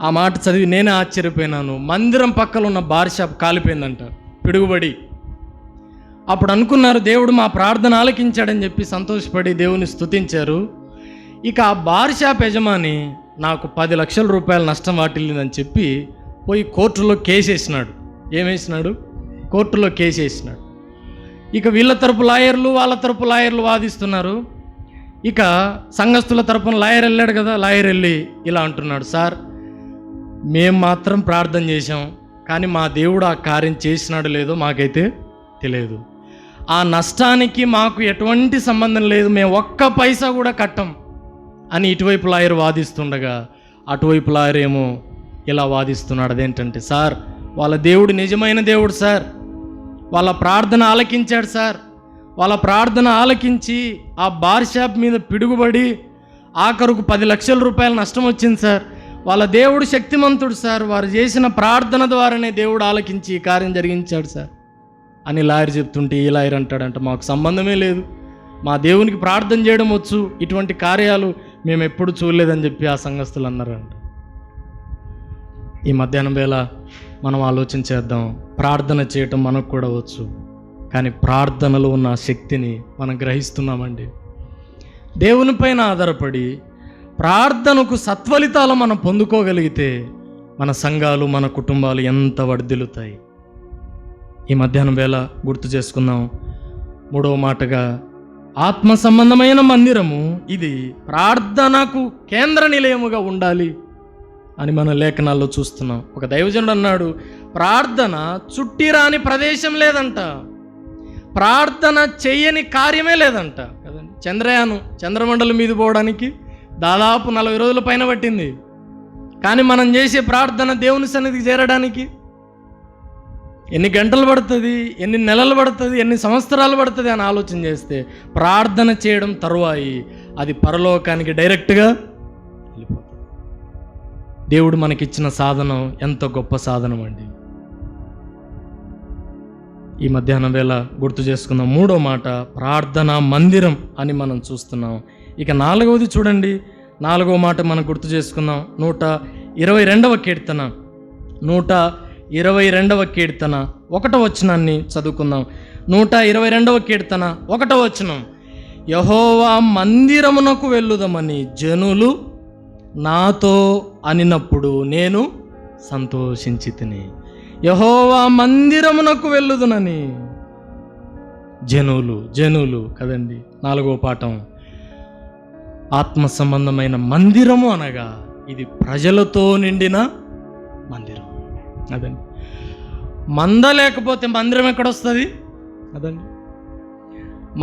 ఆ మాట చదివి నేనే ఆశ్చర్యపోయినాను. మందిరం పక్కన ఉన్న బార్ షాప్ కాలిపోయిందంట పిడుగుబడి. అప్పుడు అనుకున్నారు దేవుడు మా ప్రార్థన ఆలకించాడని చెప్పి సంతోషపడి దేవుని స్తుతించారు. ఇక ఆ బార్ షాప్ యజమాని నాకు 10 లక్షల రూపాయల నష్టం వాటిల్లిందని చెప్పి పోయి కోర్టులో కేసు వేసినాడు. ఏమేసినాడు? కోర్టులో కేసు వేసినాడు. ఇక వీళ్ళ తరపు లాయర్లు, వాళ్ళ తరపు లాయర్లు వాదిస్తున్నారు. ఇక సంఘస్థుల తరపున లాయర్ వెళ్ళాడు కదా, లాయర్ వెళ్ళి ఇలా అంటున్నాడు, సార్ మేము మాత్రం ప్రార్థన చేశాం, కానీ మా దేవుడు ఆ కార్యం చేసినాడు లేదో మాకైతే తెలియదు. ఆ నష్టానికి మాకు ఎటువంటి సంబంధం లేదు, మేము ఒక్క పైసా కూడా కట్టం అని ఇటువైపు లాయర్ వాదిస్తుండగా అటువైపు లాయర్ ఏమో ఇలా వాదిస్తున్నాడు. అదేంటంటే, సార్ వాళ్ళ దేవుడు నిజమైన దేవుడు సార్, వాళ్ళ ప్రార్థన ఆలకించాడు సార్, వాళ్ళ ప్రార్థన ఆలకించి ఆ బార్ షాప్ మీద పిడుగుబడి ఆఖరుకు 10 లక్షల రూపాయల నష్టం వచ్చింది సార్. వాళ్ళ దేవుడు శక్తిమంతుడు సార్, వారు చేసిన ప్రార్థన ద్వారానే దేవుడు ఆలకించి ఈ కార్యం జరిగించాడు సార్ అని లాయర్ చెప్తుంటే, ఈ లాయర్ అంటాడంట, మాకు సంబంధమే లేదు, మా దేవునికి ప్రార్థన చేయడం వచ్చు, ఇటువంటి కార్యాలు మేము ఎప్పుడు చూడలేదని చెప్పి ఆ సంఘస్థులు అన్నారంట. ఈ మధ్యాహ్నం వేళ మనం ఆలోచన చేద్దాం. ప్రార్థన చేయటం మనకు కూడా వచ్చు, కానీ ప్రార్థనలో ఉన్న శక్తిని మనం గ్రహిస్తున్నామండి? దేవునిపైన ఆధారపడి ప్రార్థనకు సత్ఫలితాలు మనం పొందుకోగలిగితే మన సంఘాలు, మన కుటుంబాలు ఎంత వర్ధిల్లుతాయి. ఈ మధ్యాహ్నం వేళ గుర్తు చేసుకుందాం. 3వ మాటగా ఆత్మ సంబంధమైన మందిరము ఇది ప్రార్థనకు కేంద్ర నిలయముగా ఉండాలి అని మన లేఖనాల్లో చూస్తున్నాం. ఒక దైవజనుడు అన్నాడు, ప్రార్థన చుట్టిరాని ప్రదేశం లేదంట, ప్రార్థన చెయ్యని కార్యమే లేదంట కదండి. చంద్రమండలం మీద పోవడానికి దాదాపు 40 రోజుల పైన పట్టింది, కానీ మనం చేసే ప్రార్థన దేవుని సన్నిధికి చేరడానికి ఎన్ని గంటలు పడుతుంది, ఎన్ని నెలలు పడుతుంది, ఎన్ని సంవత్సరాలు పడుతుంది అని ఆలోచన చేస్తే ప్రార్థన చేయడం తరువాయి అది పరలోకానికి డైరెక్ట్గా వెళ్ళిపోతుంది. దేవుడు మనకిచ్చిన సాధనం ఎంత గొప్ప సాధనం అండి. ఈ మధ్యాహ్నం వేళ గుర్తు చేసుకుందాం. 3వ మాట ప్రార్థనా మందిరం అని మనం చూస్తున్నాం. ఇక 4వది చూడండి, 4వ మాట మనం గుర్తు చేసుకుందాం. 122వ కీర్తన 122వ కీర్తన 1వ వచనాన్ని చదువుకుందాం. 122వ కీర్తన 1వ వచనం, యెహోవా మందిరమునకు వెళ్ళుదమని జనులు నాతో అనినప్పుడు నేను సంతోషించి తిని. యెహోవా మందిరమునకు వెళ్ళుదునని జనులు కదండి. 4వ పాఠం, ఆత్మ సంబంధమైన మందిరము అనగా ఇది ప్రజలతో నిండిన మందిరం. అదండి, మంద లేకపోతే మందిరం ఎక్కడొస్తుంది? అదండి,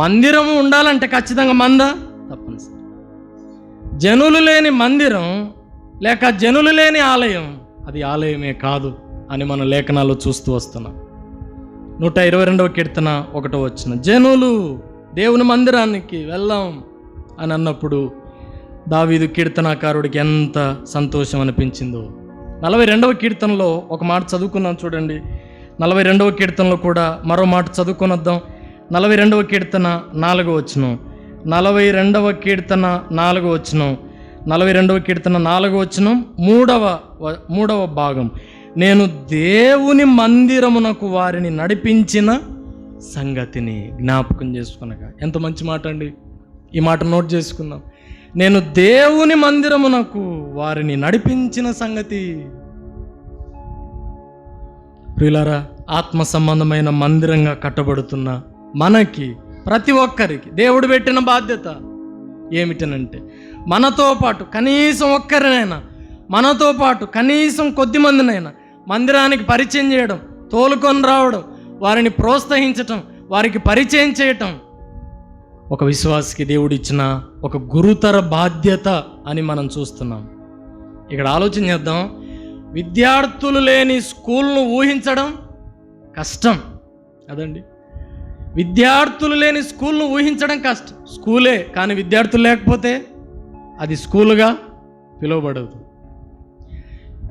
మందిరము ఉండాలంటే ఖచ్చితంగా మంద తప్పనిసరి. జనులు లేని మందిరం లేక జనులు లేని ఆలయం అది ఆలయమే కాదు అని మన లేఖనాల్లో చూస్తూ వస్తున్నాం. 122వ కీర్తన 1వ వచనం, జనులు దేవుని మందిరానికి వెళ్దాం అని అన్నప్పుడు దావీదు కీర్తనాకారుడికి ఎంత సంతోషం అనిపించిందో. 42వ కీర్తనలో ఒక మాట చదువుకున్నాం చూడండి. 42వ కీర్తనలో కూడా మరో మాట చదువుకొని వద్దాం. 42వ కీర్తన 4వ వచనం, 42వ కీర్తన 4వ వచనం, 42వ కీర్తన 4వ వచనం, 3వ భాగం, నేను దేవుని మందిరమునకు వారిని నడిపించిన సంగతిని జ్ఞాపకం చేసుకునగా. ఎంత మంచి మాట అండి, ఈ మాట నోట్ చేసుకుందాం. నేను దేవుని మందిరమునకు వారిని నడిపించిన సంగతి. ప్రియులారా, ఆత్మ సంబంధమైన మందిరంగా కట్టబడుతున్న మనకి, ప్రతి ఒక్కరికి దేవుడు పెట్టిన బాధ్యత ఏమిటనంటే, మనతో పాటు కనీసం ఒక్కరినైనా, మనతో పాటు కనీసం కొద్ది మందినైనా మందిరానికి పరిచయం చేయడం, తోలుకొని రావడం, వారిని ప్రోత్సహించటం, వారికి పరిచయం చేయటం, ఒక విశ్వాసికి దేవుడు ఇచ్చిన ఒక గురుతర బాధ్యత అని మనం చూస్తున్నాం. ఇక్కడ ఆలోచన చేద్దాం. విద్యార్థులు లేని స్కూల్ను ఊహించడం కష్టం కదండి. విద్యార్థులు లేని స్కూల్ను ఊహించడం కష్టం. స్కూలే, కానీ విద్యార్థులు లేకపోతే అది స్కూలుగా పిలువబడదు.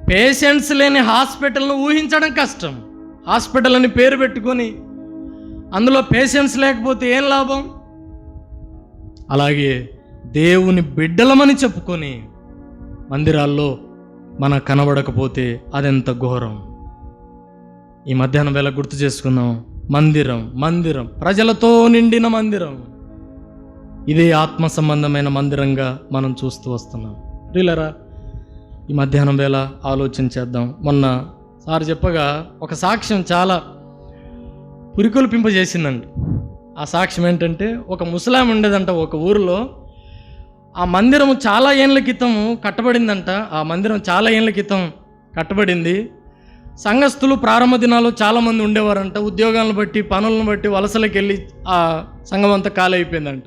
పేషెంట్స్ లేని హాస్పిటల్ను ఊహించడం కష్టం. హాస్పిటల్ అని పేరు పెట్టుకొని అందులో పేషెంట్స్ లేకపోతే ఏం లాభం? అలాగే దేవుని బిడ్డలమని చెప్పుకొని మందిరాల్లో మన కనబడకపోతే అదెంత ఘోరం. ఈ మధ్యాహ్నం వేళ గుర్తు చేసుకుందాం. మందిరం ప్రజలతో నిండిన మందిరం. ఇదే ఆత్మ సంబంధమైన మందిరంగా మనం చూస్తూ వస్తున్నాం. ప్రియులారా, ఈ మధ్యాహ్నం వేళ ఆలోచన చేద్దాం. మొన్న సార్ చెప్పగా ఒక సాక్ష్యం చాలా పురికొల్పింపజేసిందండి. ఆ సాక్ష్యం ఏంటంటే, ఒక ముసలాం ఉండేదంట ఒక ఊరిలో. ఆ మందిరము చాలా ఏళ్ళ క్రితం కట్టబడిందంట. ఆ మందిరం చాలా ఏళ్ళ క్రితం కట్టబడింది. సంఘస్థులు ప్రారంభ దినాల్లో చాలామంది ఉండేవారంట. ఉద్యోగాలను బట్టి, పనులను బట్టి వలసలకు వెళ్ళి ఆ సంఘం అంతా ఖాళీ అయిపోయిందంట.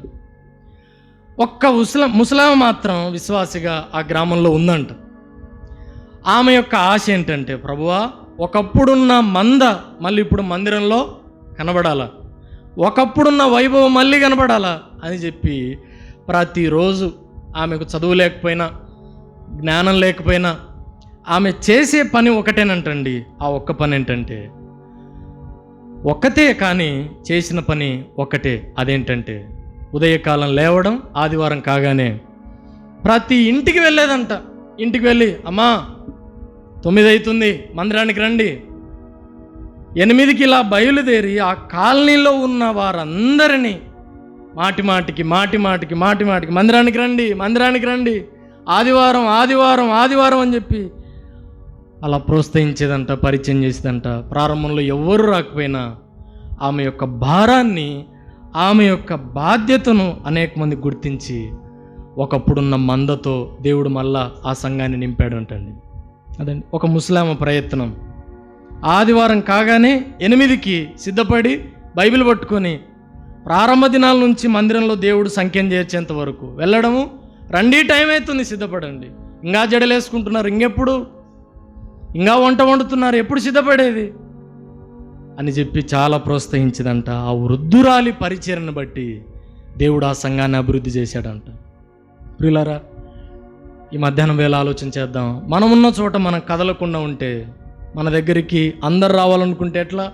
ఒక్క ముసలామ మాత్రం విశ్వాసిగా ఆ గ్రామంలో ఉందంట. ఆమె యొక్క ఆశ ఏంటంటే, ప్రభువా, ఒకప్పుడున్న మంద మళ్ళీ ఇప్పుడు మందిరంలో కనబడాలా, ఒకప్పుడున్న వైభవం మళ్ళీ కనబడాలా అని చెప్పి ప్రతిరోజు ఆమెకు చదువు లేకపోయినా, జ్ఞానం లేకపోయినా, ఆమె చేసే పని ఒకటేనంటండి. ఆ ఒక్క పని ఏంటంటే, ఒక్కతే కానీ చేసిన పని ఒక్కటే. అదేంటంటే, ఉదయకాలం లేవడం, ఆదివారం కాగానే ప్రతి ఇంటికి వెళ్ళేదంట. ఇంటికి వెళ్ళి, అమ్మా 9 అవుతుంది, మందిరానికి రండి. 8కి ఇలా బయలుదేరి ఆ కాలనీలో ఉన్న వారందరినీ మాటిమాటికి మందిరానికి రండి, ఆదివారం అని చెప్పి అలా ప్రోత్సహించేదంట, పరిచయం చేసేదంట. ప్రారంభంలో ఎవ్వరూ రాకపోయినా ఆమె యొక్క భారాన్ని, ఆమె యొక్క బాధ్యతను అనేక మంది గుర్తించి ఒకప్పుడున్న మందతో దేవుడు మళ్ళా ఆ సంఘాన్ని నింపాడంటండి. అదండి ఒక ముస్లామ ప్రయత్నం. ఆదివారం కాగానే 8కి సిద్ధపడి బైబిల్ పట్టుకొని ప్రారంభ దినాల నుంచి మందిరంలో దేవుడు సంఖ్యం చేర్చేంత వరకు వెళ్ళడము. రండి, టైం అవుతుంది, సిద్ధపడండి. ఇంకా జడలేసుకుంటున్నారు, ఇంకా వంట వండుతున్నారు, ఎప్పుడు సిద్ధపడేది అని చెప్పి చాలా ప్రోత్సహించిందంట. ఆ వృద్ధురాలి పరిచర్ను బట్టి దేవుడు ఆ సంఘాన్ని అభివృద్ధి చేశాడంట. ప్రియులారా, ఈ మధ్యాహ్నం వేళ ఆలోచన చేద్దాం. మనమున్న చోట మనం కదలకుండా ఉంటే, మన దగ్గరికి అందరు రావాలనుకుంటే ఎట్లా?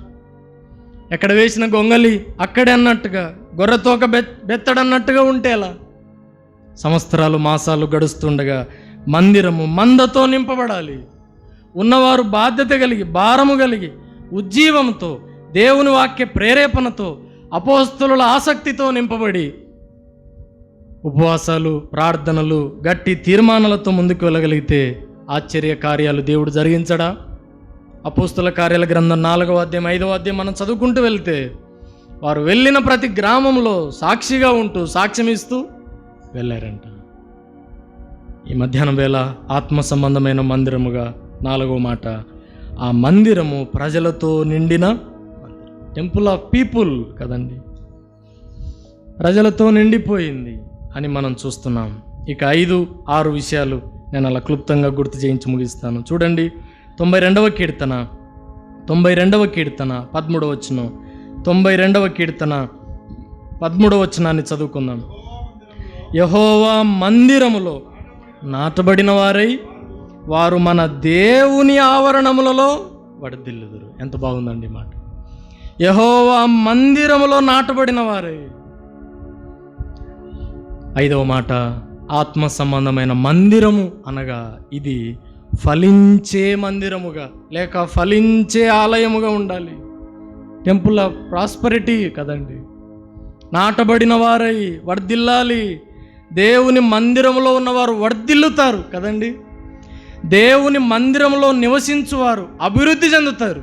ఎక్కడ వేసిన గొంగలి అక్కడే అన్నట్టుగా, గొర్రెతోక బెత్తడన్నట్టుగా ఉంటే ఎలా? సంవత్సరాలు, మాసాలు గడుస్తుండగా మందిరము మందతో నింపబడాలి. ఉన్నవారు బాధ్యత కలిగి, భారము కలిగి, ఉజ్జీవంతో, దేవుని వాక్య ప్రేరేపణతో, అపోస్తలుల ఆసక్తితో నింపబడి ఉపవాసాలు, ప్రార్థనలు, గట్టి తీర్మానాలతో ముందుకు వెళ్ళగలిగితే ఆశ్చర్య కార్యాలు దేవుడు జరిగించడా? అపోస్తల కార్యాల గ్రంథం 4వ అధ్యాయం 5వ అధ్యాయం మనం చదువుకుంటూ వెళ్తే, వారు వెళ్ళిన ప్రతి గ్రామంలో సాక్షిగా ఉంటూ, సాక్ష్యం ఇస్తూ వెళ్ళారంట. ఈ మధ్యాహ్నం వేళ ఆత్మ సంబంధమైన మందిరముగా 4వ మాట, ఆ మందిరము ప్రజలతో నిండిన టెంపుల్ ఆఫ్ పీపుల్ కదండి, ప్రజలతో నిండిపోయింది అని మనం చూస్తున్నాం. ఇక 5-6 విషయాలు నేను అలా క్లుప్తంగా గుర్తు చేయించి ముగిస్తాను. చూడండి, 92వ కీర్తన 13వ వచనం, 92వ కీర్తన 13వ వచనాన్ని చదువుకుందాం. యెహోవా మందిరములో నాటబడిన వారై వారు మన దేవుని ఆవరణములలో వర్ధిల్లుదురు. ఎంత బాగుందండి మాట. యెహోవా మందిరములో నాటబడిన వారై. 5వ మాట, ఆత్మ సంబంధమైన మందిరము అనగా ఇది ఫలించే మందిరముగా లేక ఫలించే ఆలయముగా ఉండాలి. టెంపుల్ ఆఫ్ ప్రాస్పరిటీ కదండి. నాటబడిన వారై వర్ధిల్లాలి. దేవుని మందిరంలో ఉన్నవారు వర్ధిల్లుతారు కదండి. దేవుని మందిరంలో నివసించువారు అభివృద్ధి చెందుతారు.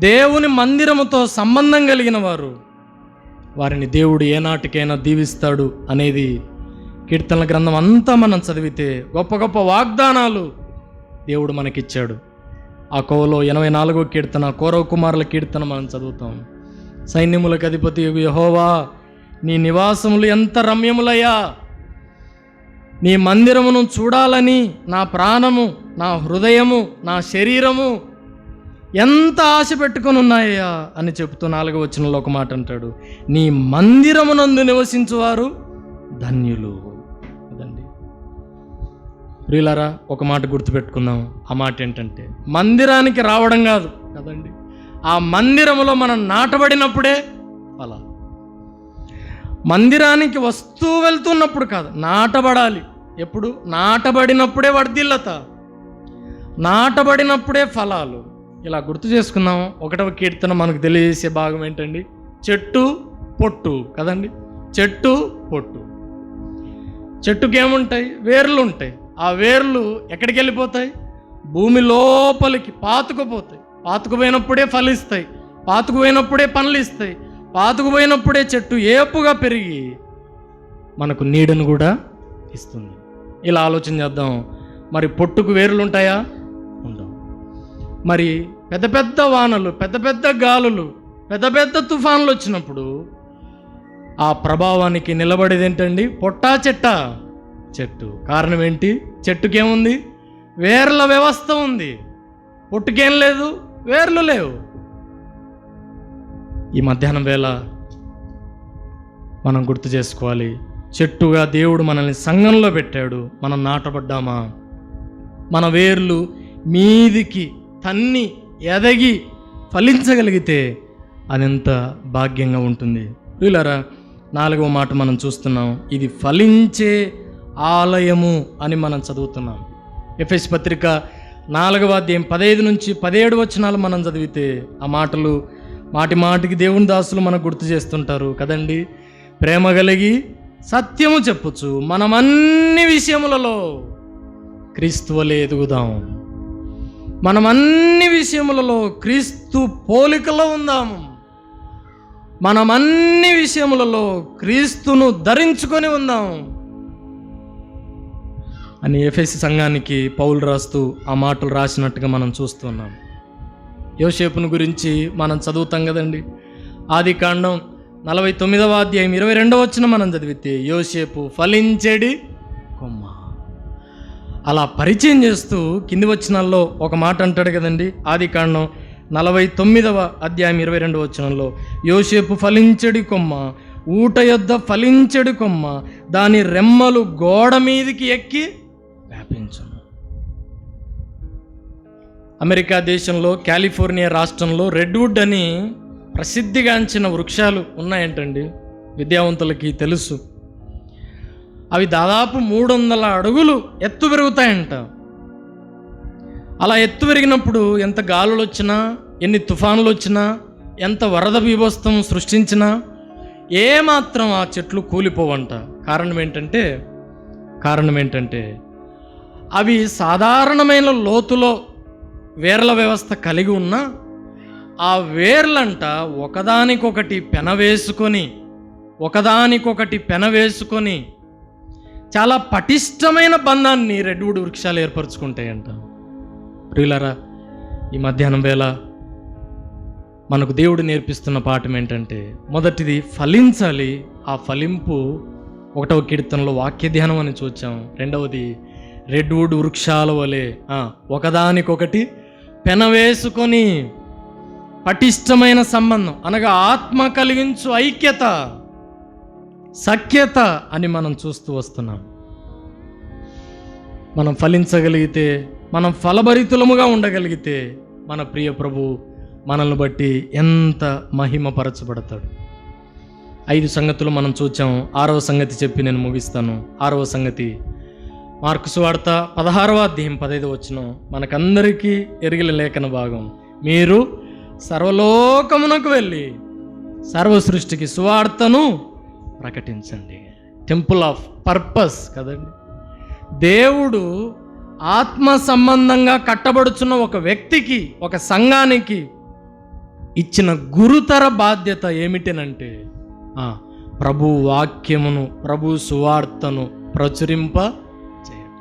దేవుని మందిరముతో సంబంధం కలిగిన వారిని దేవుడు ఏనాటికైనా దీవిస్తాడు అనేది కీర్తనల గ్రంథం అంతా మనం చదివితే గొప్ప గొప్ప వాగ్దానాలు దేవుడు మనకిచ్చాడు. ఆ కోవలో 84వ కీర్తన, కోరవ కుమారుల కీర్తన మనం చదువుతాం. సైన్యములకు అధిపతి యెహోవా, నీ నివాసములు ఎంత రమ్యములయ్యా! నీ మందిరమును చూడాలని నా ప్రాణము, నా హృదయము, నా శరీరము ఎంత ఆశ పెట్టుకొని ఉన్నాయ్యా అని చెబుతూ 4వ వచనంలో ఒక మాట అంటాడు, నీ మందిరమునందు నివసించువారు ధన్యులు. అదండి ప్రియులారా, ఒక మాట గుర్తుపెట్టుకుందాం. ఆ మాట ఏంటంటే, మందిరానికి రావడం కాదు కదండి, ఆ మందిరములో మనం నాటబడినప్పుడే అలా. మందిరానికి వస్తూ వెళ్తున్నప్పుడు కాదు, నాటబడాలి. ఎప్పుడు? నాటబడినప్పుడే వర్ధిల్లత, నాటబడినప్పుడే ఫలాలు. ఇలా గుర్తు చేసుకుందాం. 1వ కీర్తన మనకు తెలియజేసే భాగం ఏంటండి? చెట్టు పొట్టు కదండి. చెట్టు పొట్టు. చెట్టుకి ఏముంటాయి? వేర్లు ఉంటాయి. ఆ వేర్లు ఎక్కడికి వెళ్ళిపోతాయి? భూమి లోపలికి పాతుకుపోతాయి. పాతుకుపోయినప్పుడే ఫలిస్తాయి, పాతుకుపోయినప్పుడే పండ్లు ఇస్తాయి, పాతుకుపోయినప్పుడే చెట్టు ఏపుగా పెరిగి మనకు నీడను కూడా ఇస్తుంది. ఇలా ఆలోచన చేద్దాం. మరి పొట్టుకు వేర్లు ఉంటాయా? ఉండవు. మరి పెద్ద పెద్ద వానలు, పెద్ద పెద్ద గాలులు, పెద్ద పెద్ద తుఫాన్లు వచ్చినప్పుడు ఆ ప్రభావానికి నిలబడేది ఏంటండి? పొట్టా చెట్టా? చెట్టు. కారణం ఏంటి? చెట్టుకేముంది? వేర్ల వ్యవస్థ ఉంది. పొట్టుకేం లేదు, వేర్లు లేవు. ఈ మధ్యాహ్నం వేళ మనం గుర్తు చేసుకోవాలి, చెట్టుగా దేవుడు మనల్ని సంఘంలో పెట్టాడు. మనం నాటబడ్డామా? మన వేర్లు మీదికి తన్ని ఎదగి ఫలించగలిగితే అదెంత భాగ్యంగా ఉంటుంది. వీళ్ళారా, 4వ మాట మనం చూస్తున్నాం, ఇది ఫలించే ఆలయము అని మనం చదువుతున్నాం. ఎఫెసు పత్రిక 4వ అధ్యాయం 15 నుంచి 17 వచనాలు మనం చదివితే ఆ మాటలు మాటి మాటికి దేవుని దాసులు మనకు గుర్తు చేస్తుంటారు కదండి. ప్రేమ కలిగి సత్యము చెప్పొచ్చు, మనం అన్ని విషయములలో క్రీస్తు వలె ఎదుగుదాం. మనం అన్ని విషయములలో క్రీస్తు పోలికలో ఉందాము. మనం అన్ని విషయములలో క్రీస్తును ధరించుకొని ఉందాం అని ఎఫెసు సంఘానికి పౌలు రాస్తూ ఆ మాటలు రాసినట్టుగా మనం చూస్తున్నాం. యోసేపును గురించి మనం చదువుతాం కదండి. ఆదికాండం 49వ అధ్యాయం 22వ వచనం మనం చదివితే, యోసేపు ఫలించేడి కొమ్మ. అలా పరిచయం చేస్తూ కింది వచనాల్లో ఒక మాట అంటాడు కదండి. ఆదికాండం 49వ అధ్యాయం 22వ వచనంలో, యోసేపు ఫలించెడి కొమ్మ, ఊట యొద్ద ఫలించెడి కొమ్మ, దాని రెమ్మలు గోడ మీదికి ఎక్కి వ్యాపించును. అమెరికా దేశంలో కాలిఫోర్నియా రాష్ట్రంలో రెడ్వుడ్ అని ప్రసిద్ధిగాంచిన వృక్షాలు ఉన్నాయంటండి. విద్యావంతులకి తెలుసు. అవి దాదాపు 300 అడుగులు ఎత్తు పెరుగుతాయంట. అలా ఎత్తు పెరిగినప్పుడు ఎంత గాలులు వచ్చినా, ఎన్ని తుఫానులు వచ్చినా, ఎంత వరద బీభత్సం సృష్టించినా ఏమాత్రం ఆ చెట్లు కూలిపోవంట. కారణం ఏంటంటే అవి సాధారణమైన లోతులో వేర్ల వ్యవస్థ కలిగి ఉన్న ఆ వేర్లంట ఒకదానికొకటి పెనవేసుకొని చాలా పటిష్టమైన బంధాన్ని రెడ్వుడ్ వృక్షాలు ఏర్పరచుకుంటాయంట. ప్రియులారా, ఈ మధ్యాహ్నం వేళ మనకు దేవుడు నేర్పిస్తున్న పాఠం ఏంటంటే, మొదటిది ఫలించాలి. ఆ ఫలింపు 1వ కీర్తనలో వాక్య ధ్యానం అని చూచాం. 2వది రెడ్వుడ్ వృక్షాల వలె ఒకదానికొకటి పెనవేసుకొని పటిష్టమైన సంబంధం, అనగా ఆత్మ కలిగించు ఐక్యత, సఖ్యత అని మనం చూస్తూ వస్తున్నాం. మనం ఫలించగలిగితే, మనం ఫలభరితులముగా ఉండగలిగితే మన ప్రియ ప్రభు మనల్ని బట్టి ఎంత మహిమపరచబడతాడు. 5 సంగతులు మనం చూచాం. 6వ సంగతి చెప్పి నేను ముగిస్తాను. 6వ సంగతి మార్కు సువార్త 16వ అధ్యాయం 15వ వచనం, మనకందరికీ ఎరిగిన లేఖన భాగం. మీరు సర్వలోకమునకు వెళ్ళి సర్వ సృష్టికి సువార్తను ప్రకటించండి. టెంపుల్ ఆఫ్ పర్పస్ కదండి. దేవుడు ఆత్మ సంబంధంగా కట్టబడుచున్న ఒక వ్యక్తికి, ఒక సంఘానికి ఇచ్చిన గురుతర బాధ్యత ఏమిటనంటే, ప్రభు వాక్యమును, ప్రభు సువార్తను ప్రచురింప చేయడం.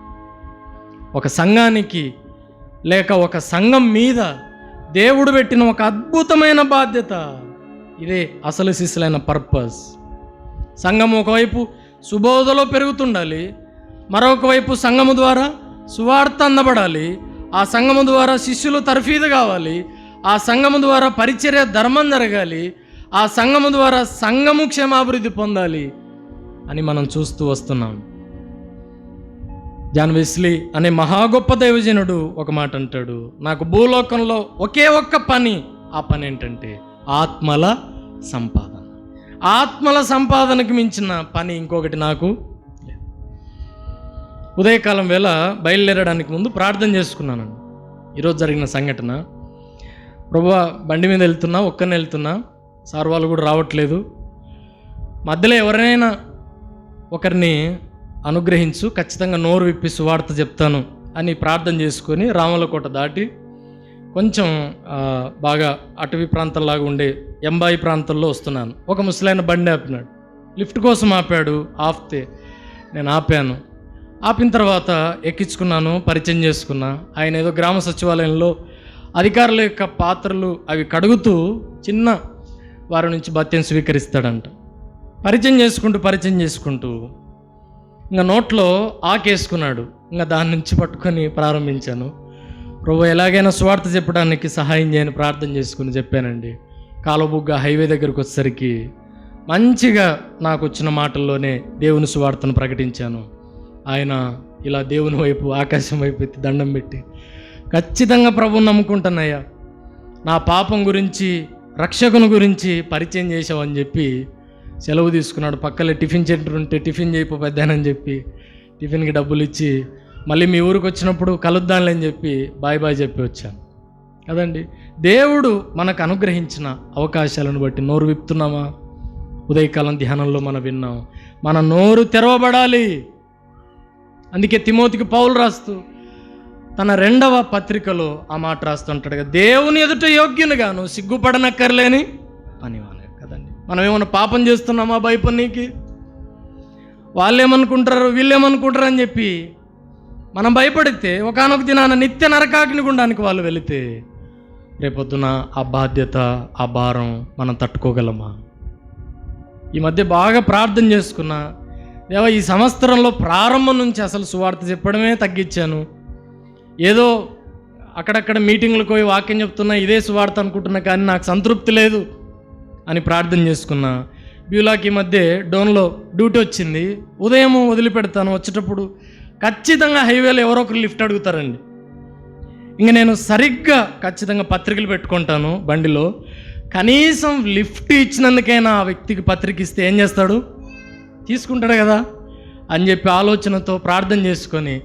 ఒక సంఘానికి లేక ఒక సంఘం మీద దేవుడు పెట్టిన ఒక అద్భుతమైన బాధ్యత ఇదే. అసలు శిశులైన పర్పస్. సంఘం ఒకవైపు సుబోధలో పెరుగుతుండాలి, మరొక వైపు సంఘము ద్వారా సువార్త అందబడాలి, ఆ సంఘము ద్వారా శిష్యులు తర్ఫీదు కావాలి, ఆ సంఘము ద్వారా పరిచర్య ధర్మం జరగాలి, ఆ సంఘము ద్వారా సంఘము క్షేమాభివృద్ధి పొందాలి అని మనం చూస్తూ వస్తున్నాం. జాన్ వెస్లీ అనే మహా గొప్ప దైవజనుడు ఒక మాట అంటాడు, నాకు భూలోకంలో ఒకే ఒక్క పని, ఆ పని ఏంటంటే ఆత్మల సంపాదన. ఆత్మల సంపాదనకు మించిన పని ఇంకొకటి నాకు లేదు. ఉదయకాలం వేళ బయలుదేరడానికి ముందు ప్రార్థన చేసుకున్నానండి. ఈరోజు జరిగిన సంఘటన, ప్రభువా బండి మీద వెళ్తున్నా, ఒక్కనే వెళ్తున్నా, సార్ వాళ్ళు కూడా రావట్లేదు, మధ్యలో ఎవరైనా ఒకరిని అనుగ్రహించు, ఖచ్చితంగా నోరు విప్పి సువార్త చెప్తాను అని ప్రార్థన చేసుకొని రామలకోట దాటి కొంచెం బాగా అటవీ ప్రాంతంలాగా ఉండే ఎంబాయి ప్రాంతంలో వస్తున్నాను. ఒక ముసలాయన బండి ఆపినాడు, లిఫ్ట్ కోసం ఆపాడు. ఆపితే నేను ఆపాను. ఆపిన తర్వాత ఎక్కించుకున్నాను, పరిచయం చేసుకున్నా. ఆయన ఏదో గ్రామ సచివాలయంలో అధికారుల యొక్క పాత్రలు అవి కడుగుతూ చిన్న వారి నుంచి భత్యం స్వీకరిస్తాడంట. పరిచయం చేసుకుంటూ ఇంకా నోట్లో ఆకేసుకున్నాడు. ఇంకా దాని నుంచి పట్టుకొని ప్రారంభించాను. ప్రభు ఎలాగైనా సువార్త చెప్పడానికి సహాయం చేయని ప్రార్థన చేసుకుని చెప్పానండి. కాలువబుగ్గ హైవే దగ్గరకు వచ్చేసరికి మంచిగా నాకు వచ్చిన మాటల్లోనే దేవుని సువార్తను ప్రకటించాను. ఆయన ఇలా దేవుని వైపు, ఆకాశం వైపు ఎత్తి దండం పెట్టి, ఖచ్చితంగా ప్రభువుని నమ్ముకుంటానయ్యా, నా పాపం గురించి, రక్షకుని గురించి పరిచయం చేసావని చెప్పి సెలవు తీసుకున్నాడు. పక్కలే టిఫిన్ సెంటర్ ఉంటే టిఫిన్ చేయకపోద్దానని చెప్పి టిఫిన్కి డబ్బులు ఇచ్చి, మళ్ళీ మీ ఊరికి వచ్చినప్పుడు కలుద్దాంలే అని చెప్పి బాయ్ బాయ్ చెప్పి వచ్చాను కదండి. దేవుడు మనకు అనుగ్రహించిన అవకాశాలను బట్టి నోరు విప్పుతున్నామా? ఉదయకాలం ధ్యానంలో మనం విన్నాం, మన నోరు తెరవబడాలి. అందుకే తిమోతికి పౌలు రాస్తూ తన 2వ పత్రికలో ఆ మాట రాస్తుంటాడు కదా, దేవుని ఎదుట యోగ్యునిగాను సిగ్గుపడనక్కర్లేని పనివానే కదండి. మనం ఏమైనా పాపం చేస్తున్నామా భయపడనీకి? వాళ్ళేమనుకుంటారు, వీళ్ళేమనుకుంటారు అని చెప్పి మనం భయపడితే ఒకానొక దినాన నిత్య నరకాగ్ని గుండానికి వాళ్ళు వెళితే రేపొద్దున ఆ బాధ్యత, ఆ భారం మనం తట్టుకోగలమా? ఈ మధ్య బాగా ప్రార్థన చేసుకున్నా, దేవా ఈ సంవత్సరంలో ప్రారంభం నుంచి అసలు సువార్త చెప్పడమే తగ్గించాను, ఏదో అక్కడక్కడ మీటింగ్లకు పోయి వాక్యం చెప్తున్నా, ఇదే సువార్త అనుకుంటున్నా, కానీ నాకు సంతృప్తి లేదు అని ప్రార్థన చేసుకున్నా. బ్యూలాకి మధ్య డోన్లో డ్యూటీ వచ్చింది. ఉదయం వదిలిపెడతాను, వచ్చేటప్పుడు ఖచ్చితంగా హైవేలో ఎవరో ఒకరు లిఫ్ట్ అడుగుతారండి. ఇంక నేను సరిగ్గా ఖచ్చితంగా పత్రికలు పెట్టుకుంటాను బండిలో. కనీసం లిఫ్ట్ ఇచ్చినందుకైనా ఆ వ్యక్తికి పత్రిక ఇస్తే ఏం చేస్తాడు, తీసుకుంటాడు కదా అని చెప్పి ఆలోచనతో ప్రార్థన చేసుకొని,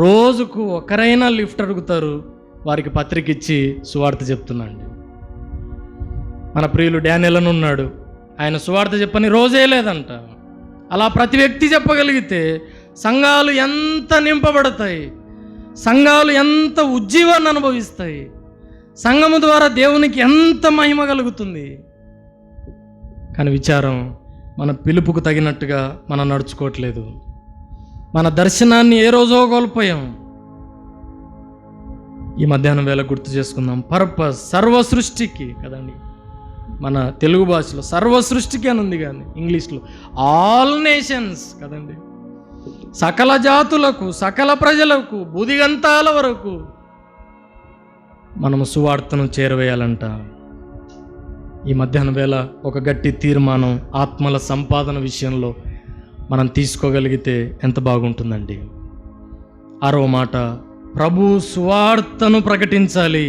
రోజుకు ఒకరైనా లిఫ్ట్ అడుగుతారు, వారికి పత్రిక ఇచ్చి సువార్త చెప్తున్నాండి. మన ప్రియులు డానియల్ అని ఉన్నాడు, ఆయన సువార్త చెప్పని రోజే లేదంట. అలా ప్రతి వ్యక్తి చెప్పగలిగితే సంఘాలు ఎంత నింపబడతాయి, సంఘాలు ఎంత ఉజ్జీవాన్ని అనుభవిస్తాయి, సంఘము ద్వారా దేవునికి ఎంత మహిమ కలుగుతుంది. కానీ విచారం, మన పిలుపుకు తగినట్టుగా మనం నడుచుకోవట్లేదు. మన దర్శనాన్ని ఏ రోజో కోల్పోయాం. ఈ మధ్యాహ్నం వేళ గుర్తు చేసుకుందాం. పర్పస్ సర్వ సృష్టికి కదండి, మన తెలుగు భాషలో సర్వ సృష్టికి అని ఉంది, కానీ ఇంగ్లీష్లో ఆల్ నేషన్స్ కదండి. సకల జాతులకు, సకల ప్రజలకు, బుదిగంతాల వరకు మనము సువార్తను చేరవేయాలంట. ఈ మధ్యాహ్నం వేళ ఒక గట్టి తీర్మానం ఆత్మల సంపాదన విషయంలో మనం తీసుకోగలిగితే ఎంత బాగుంటుందండి. 6వ మాట, ప్రభు సువార్తను ప్రకటించాలి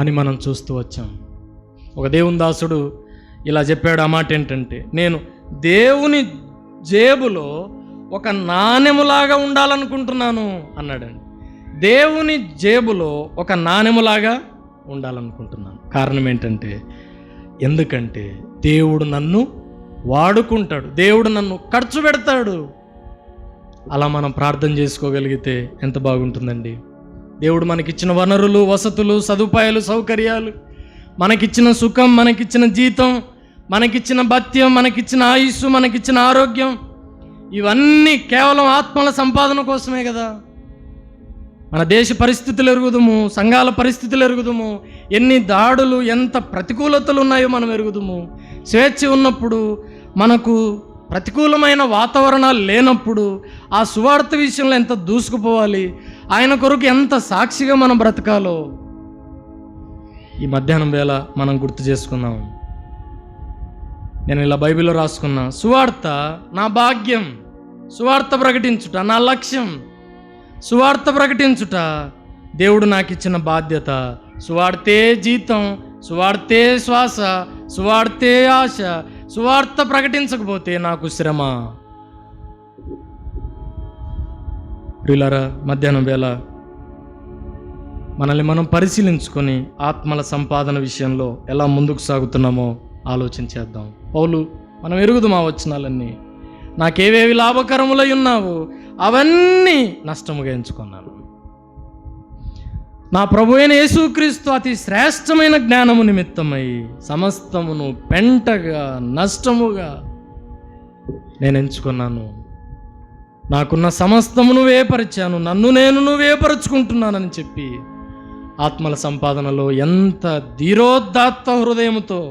అని మనం చూస్తూ వచ్చాం. ఒక దేవుని దాసుడు ఇలా చెప్పాడు. ఆ మాట ఏంటంటే, నేను దేవుని జేబులో ఒక నాణెములాగా ఉండాలనుకుంటున్నాను అన్నాడండి. దేవుని జేబులో ఒక నాణెములాగా ఉండాలనుకుంటున్నాను. కారణం ఏంటంటే, ఎందుకంటే దేవుడు నన్ను వాడుకుంటాడు, దేవుడు నన్ను ఖర్చు పెడతాడు. అలా మనం ప్రార్థన చేసుకోగలిగితే ఎంత బాగుంటుందండి. దేవుడు మనకిచ్చిన వనరులు, వసతులు, సదుపాయాలు, సౌకర్యాలు, మనకిచ్చిన సుఖం, మనకిచ్చిన జీతం, మనకిచ్చిన భత్యం, మనకిచ్చిన ఆయుస్సు, మనకిచ్చిన ఆరోగ్యం, ఇవన్నీ కేవలం ఆత్మల సంపాదన కోసమే కదా. మన దేశ పరిస్థితులు ఎరుగుదుము, సంఘాల పరిస్థితులు ఎరుగుదుము, ఎన్ని దాడులు, ఎంత ప్రతికూలతలు ఉన్నాయో మనం ఎరుగుదుము. స్వేచ్ఛ ఉన్నప్పుడు మనకు ప్రతికూలమైన వాతావరణాలు లేనప్పుడు ఆ సువార్త విషయంలో ఎంత దూసుకుపోవాలి, ఆయన కొరకు ఎంత సాక్షిగా మనం బ్రతకాలో ఈ మధ్యాహ్నం వేళ మనం గుర్తు చేసుకుందాం. నేను ఇలా బైబిల్లో రాసుకున్నా, సువార్త నా భాగ్యం, సువార్త ప్రకటించుట నా లక్ష్యం, సువార్త ప్రకటించుట దేవుడు నాకు ఇచ్చిన బాధ్యత. సువార్తే జీతం, సువార్తే శ్వాస, సువార్తే ఆశ. సువార్త ప్రకటించకపోతే నాకు శ్రమ. ప్రియులారా, మధ్యాహ్నం వేళ మనల్ని మనం పరిశీలించుకొని ఆత్మల సంపాదన విషయంలో ఎలా ముందుకు సాగుతున్నామో ఆలోచించేద్దాం. పౌలు, మనం ఎరుగుదు మా వచనాలన్నీ, నాకేవేవి లాభకరములై ఉన్నావో అవన్నీ నష్టముగా ఎంచుకున్నాను. నా ప్రభువైన యేసుక్రీస్తు అతి శ్రేష్టమైన జ్ఞానము నిమిత్తమై సమస్తమును పెంటగా నష్టముగా నేను ఎంచుకున్నాను. నాకున్న సమస్తమును వేపరిచాను, నన్ను నేను వేపరుచుకుంటున్నానని చెప్పి ఆత్మల సంపాదనలో ఎంత ధీరోదాత్త హృదయముతో,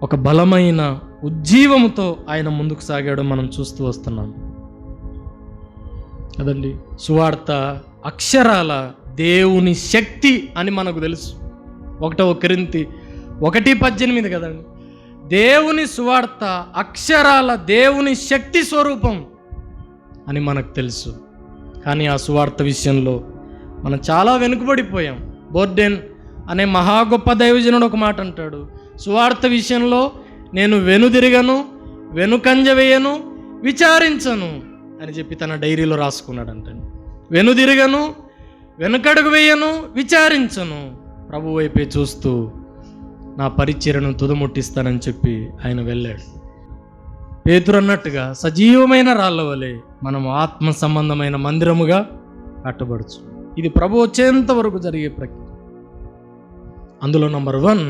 ఒక బలమైన ఉజ్జీవముతో ఆయన ముందుకు సాగాడో మనం చూస్తూ వస్తున్నాం కదండి. సువార్త అక్షరాల దేవుని శక్తి అని మనకు తెలుసు. 1 కొరింథీ 1:18 కదండి. దేవుని సువార్త అక్షరాల దేవుని శక్తి స్వరూపం అని మనకు తెలుసు. కానీ ఆ సువార్త విషయంలో మనం చాలా వెనుకబడిపోయాం. బోర్డెన్ అనే మహా గొప్ప దైవజనుడు ఒక మాట అంటాడు, సువార్త విషయంలో నేను వెనుదిరగను, వెనుకంజ వేయను, విచారించను అని చెప్పి తన డైరీలో రాసుకున్నాడంట. వెనుదిరగను, వెనుకడుగు వేయను, విచారించను, ప్రభు వైపే చూస్తూ నా పరిచర్యను తుదముట్టిస్తానని చెప్పి ఆయన వెళ్ళాడు. పేతురు అన్నట్టుగా సజీవమైన రాళ్ళ వలె మనం ఆత్మ సంబంధమైన మందిరముగా కట్టబడచ్చు. ఇది ప్రభు వచ్చేంత వరకు జరిగే ప్రక్రియ. అందులో నంబర్ 1,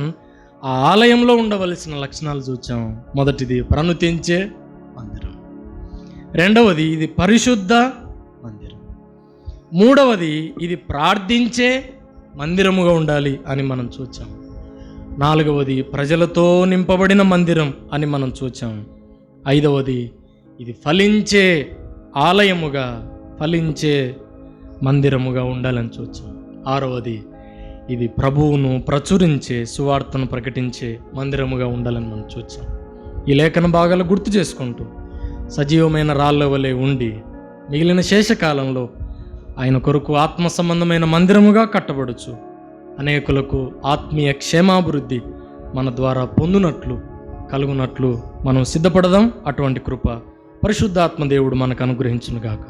ఆ ఆలయంలో ఉండవలసిన లక్షణాలు చూచాం. మొదటిది ప్రణుతించే మందిరం, రెండవది ఇది పరిశుద్ధ మందిరం, మూడవది ఇది ప్రార్థించే మందిరముగా ఉండాలి అని మనం చూచాం, నాలుగవది ప్రజలతో నింపబడిన మందిరం అని మనం చూచాం, ఐదవది ఇది ఫలించే ఆలయముగా, ఫలించే మందిరముగా ఉండాలని చూచాం, ఆరవది ఇది ప్రభువును ప్రచురించే, సువార్తను ప్రకటించే మందిరముగా ఉండాలని మనం చూచాం. ఈ లేఖన భాగాలు గుర్తు చేసుకుంటూ సజీవమైన రాళ్ళ వలె ఉండి మిగిలిన శేషకాలంలో ఆయన కొరకు ఆత్మ సంబంధమైన మందిరముగా కట్టబడుచు అనేకులకు ఆత్మీయ క్షేమాభివృద్ధి మన ద్వారా పొందునట్లు కలుగునట్లు మనం సిద్ధపడదాం. అటువంటి కృప పరిశుద్ధాత్మ దేవుడు మనకు అనుగ్రహించునుగాక.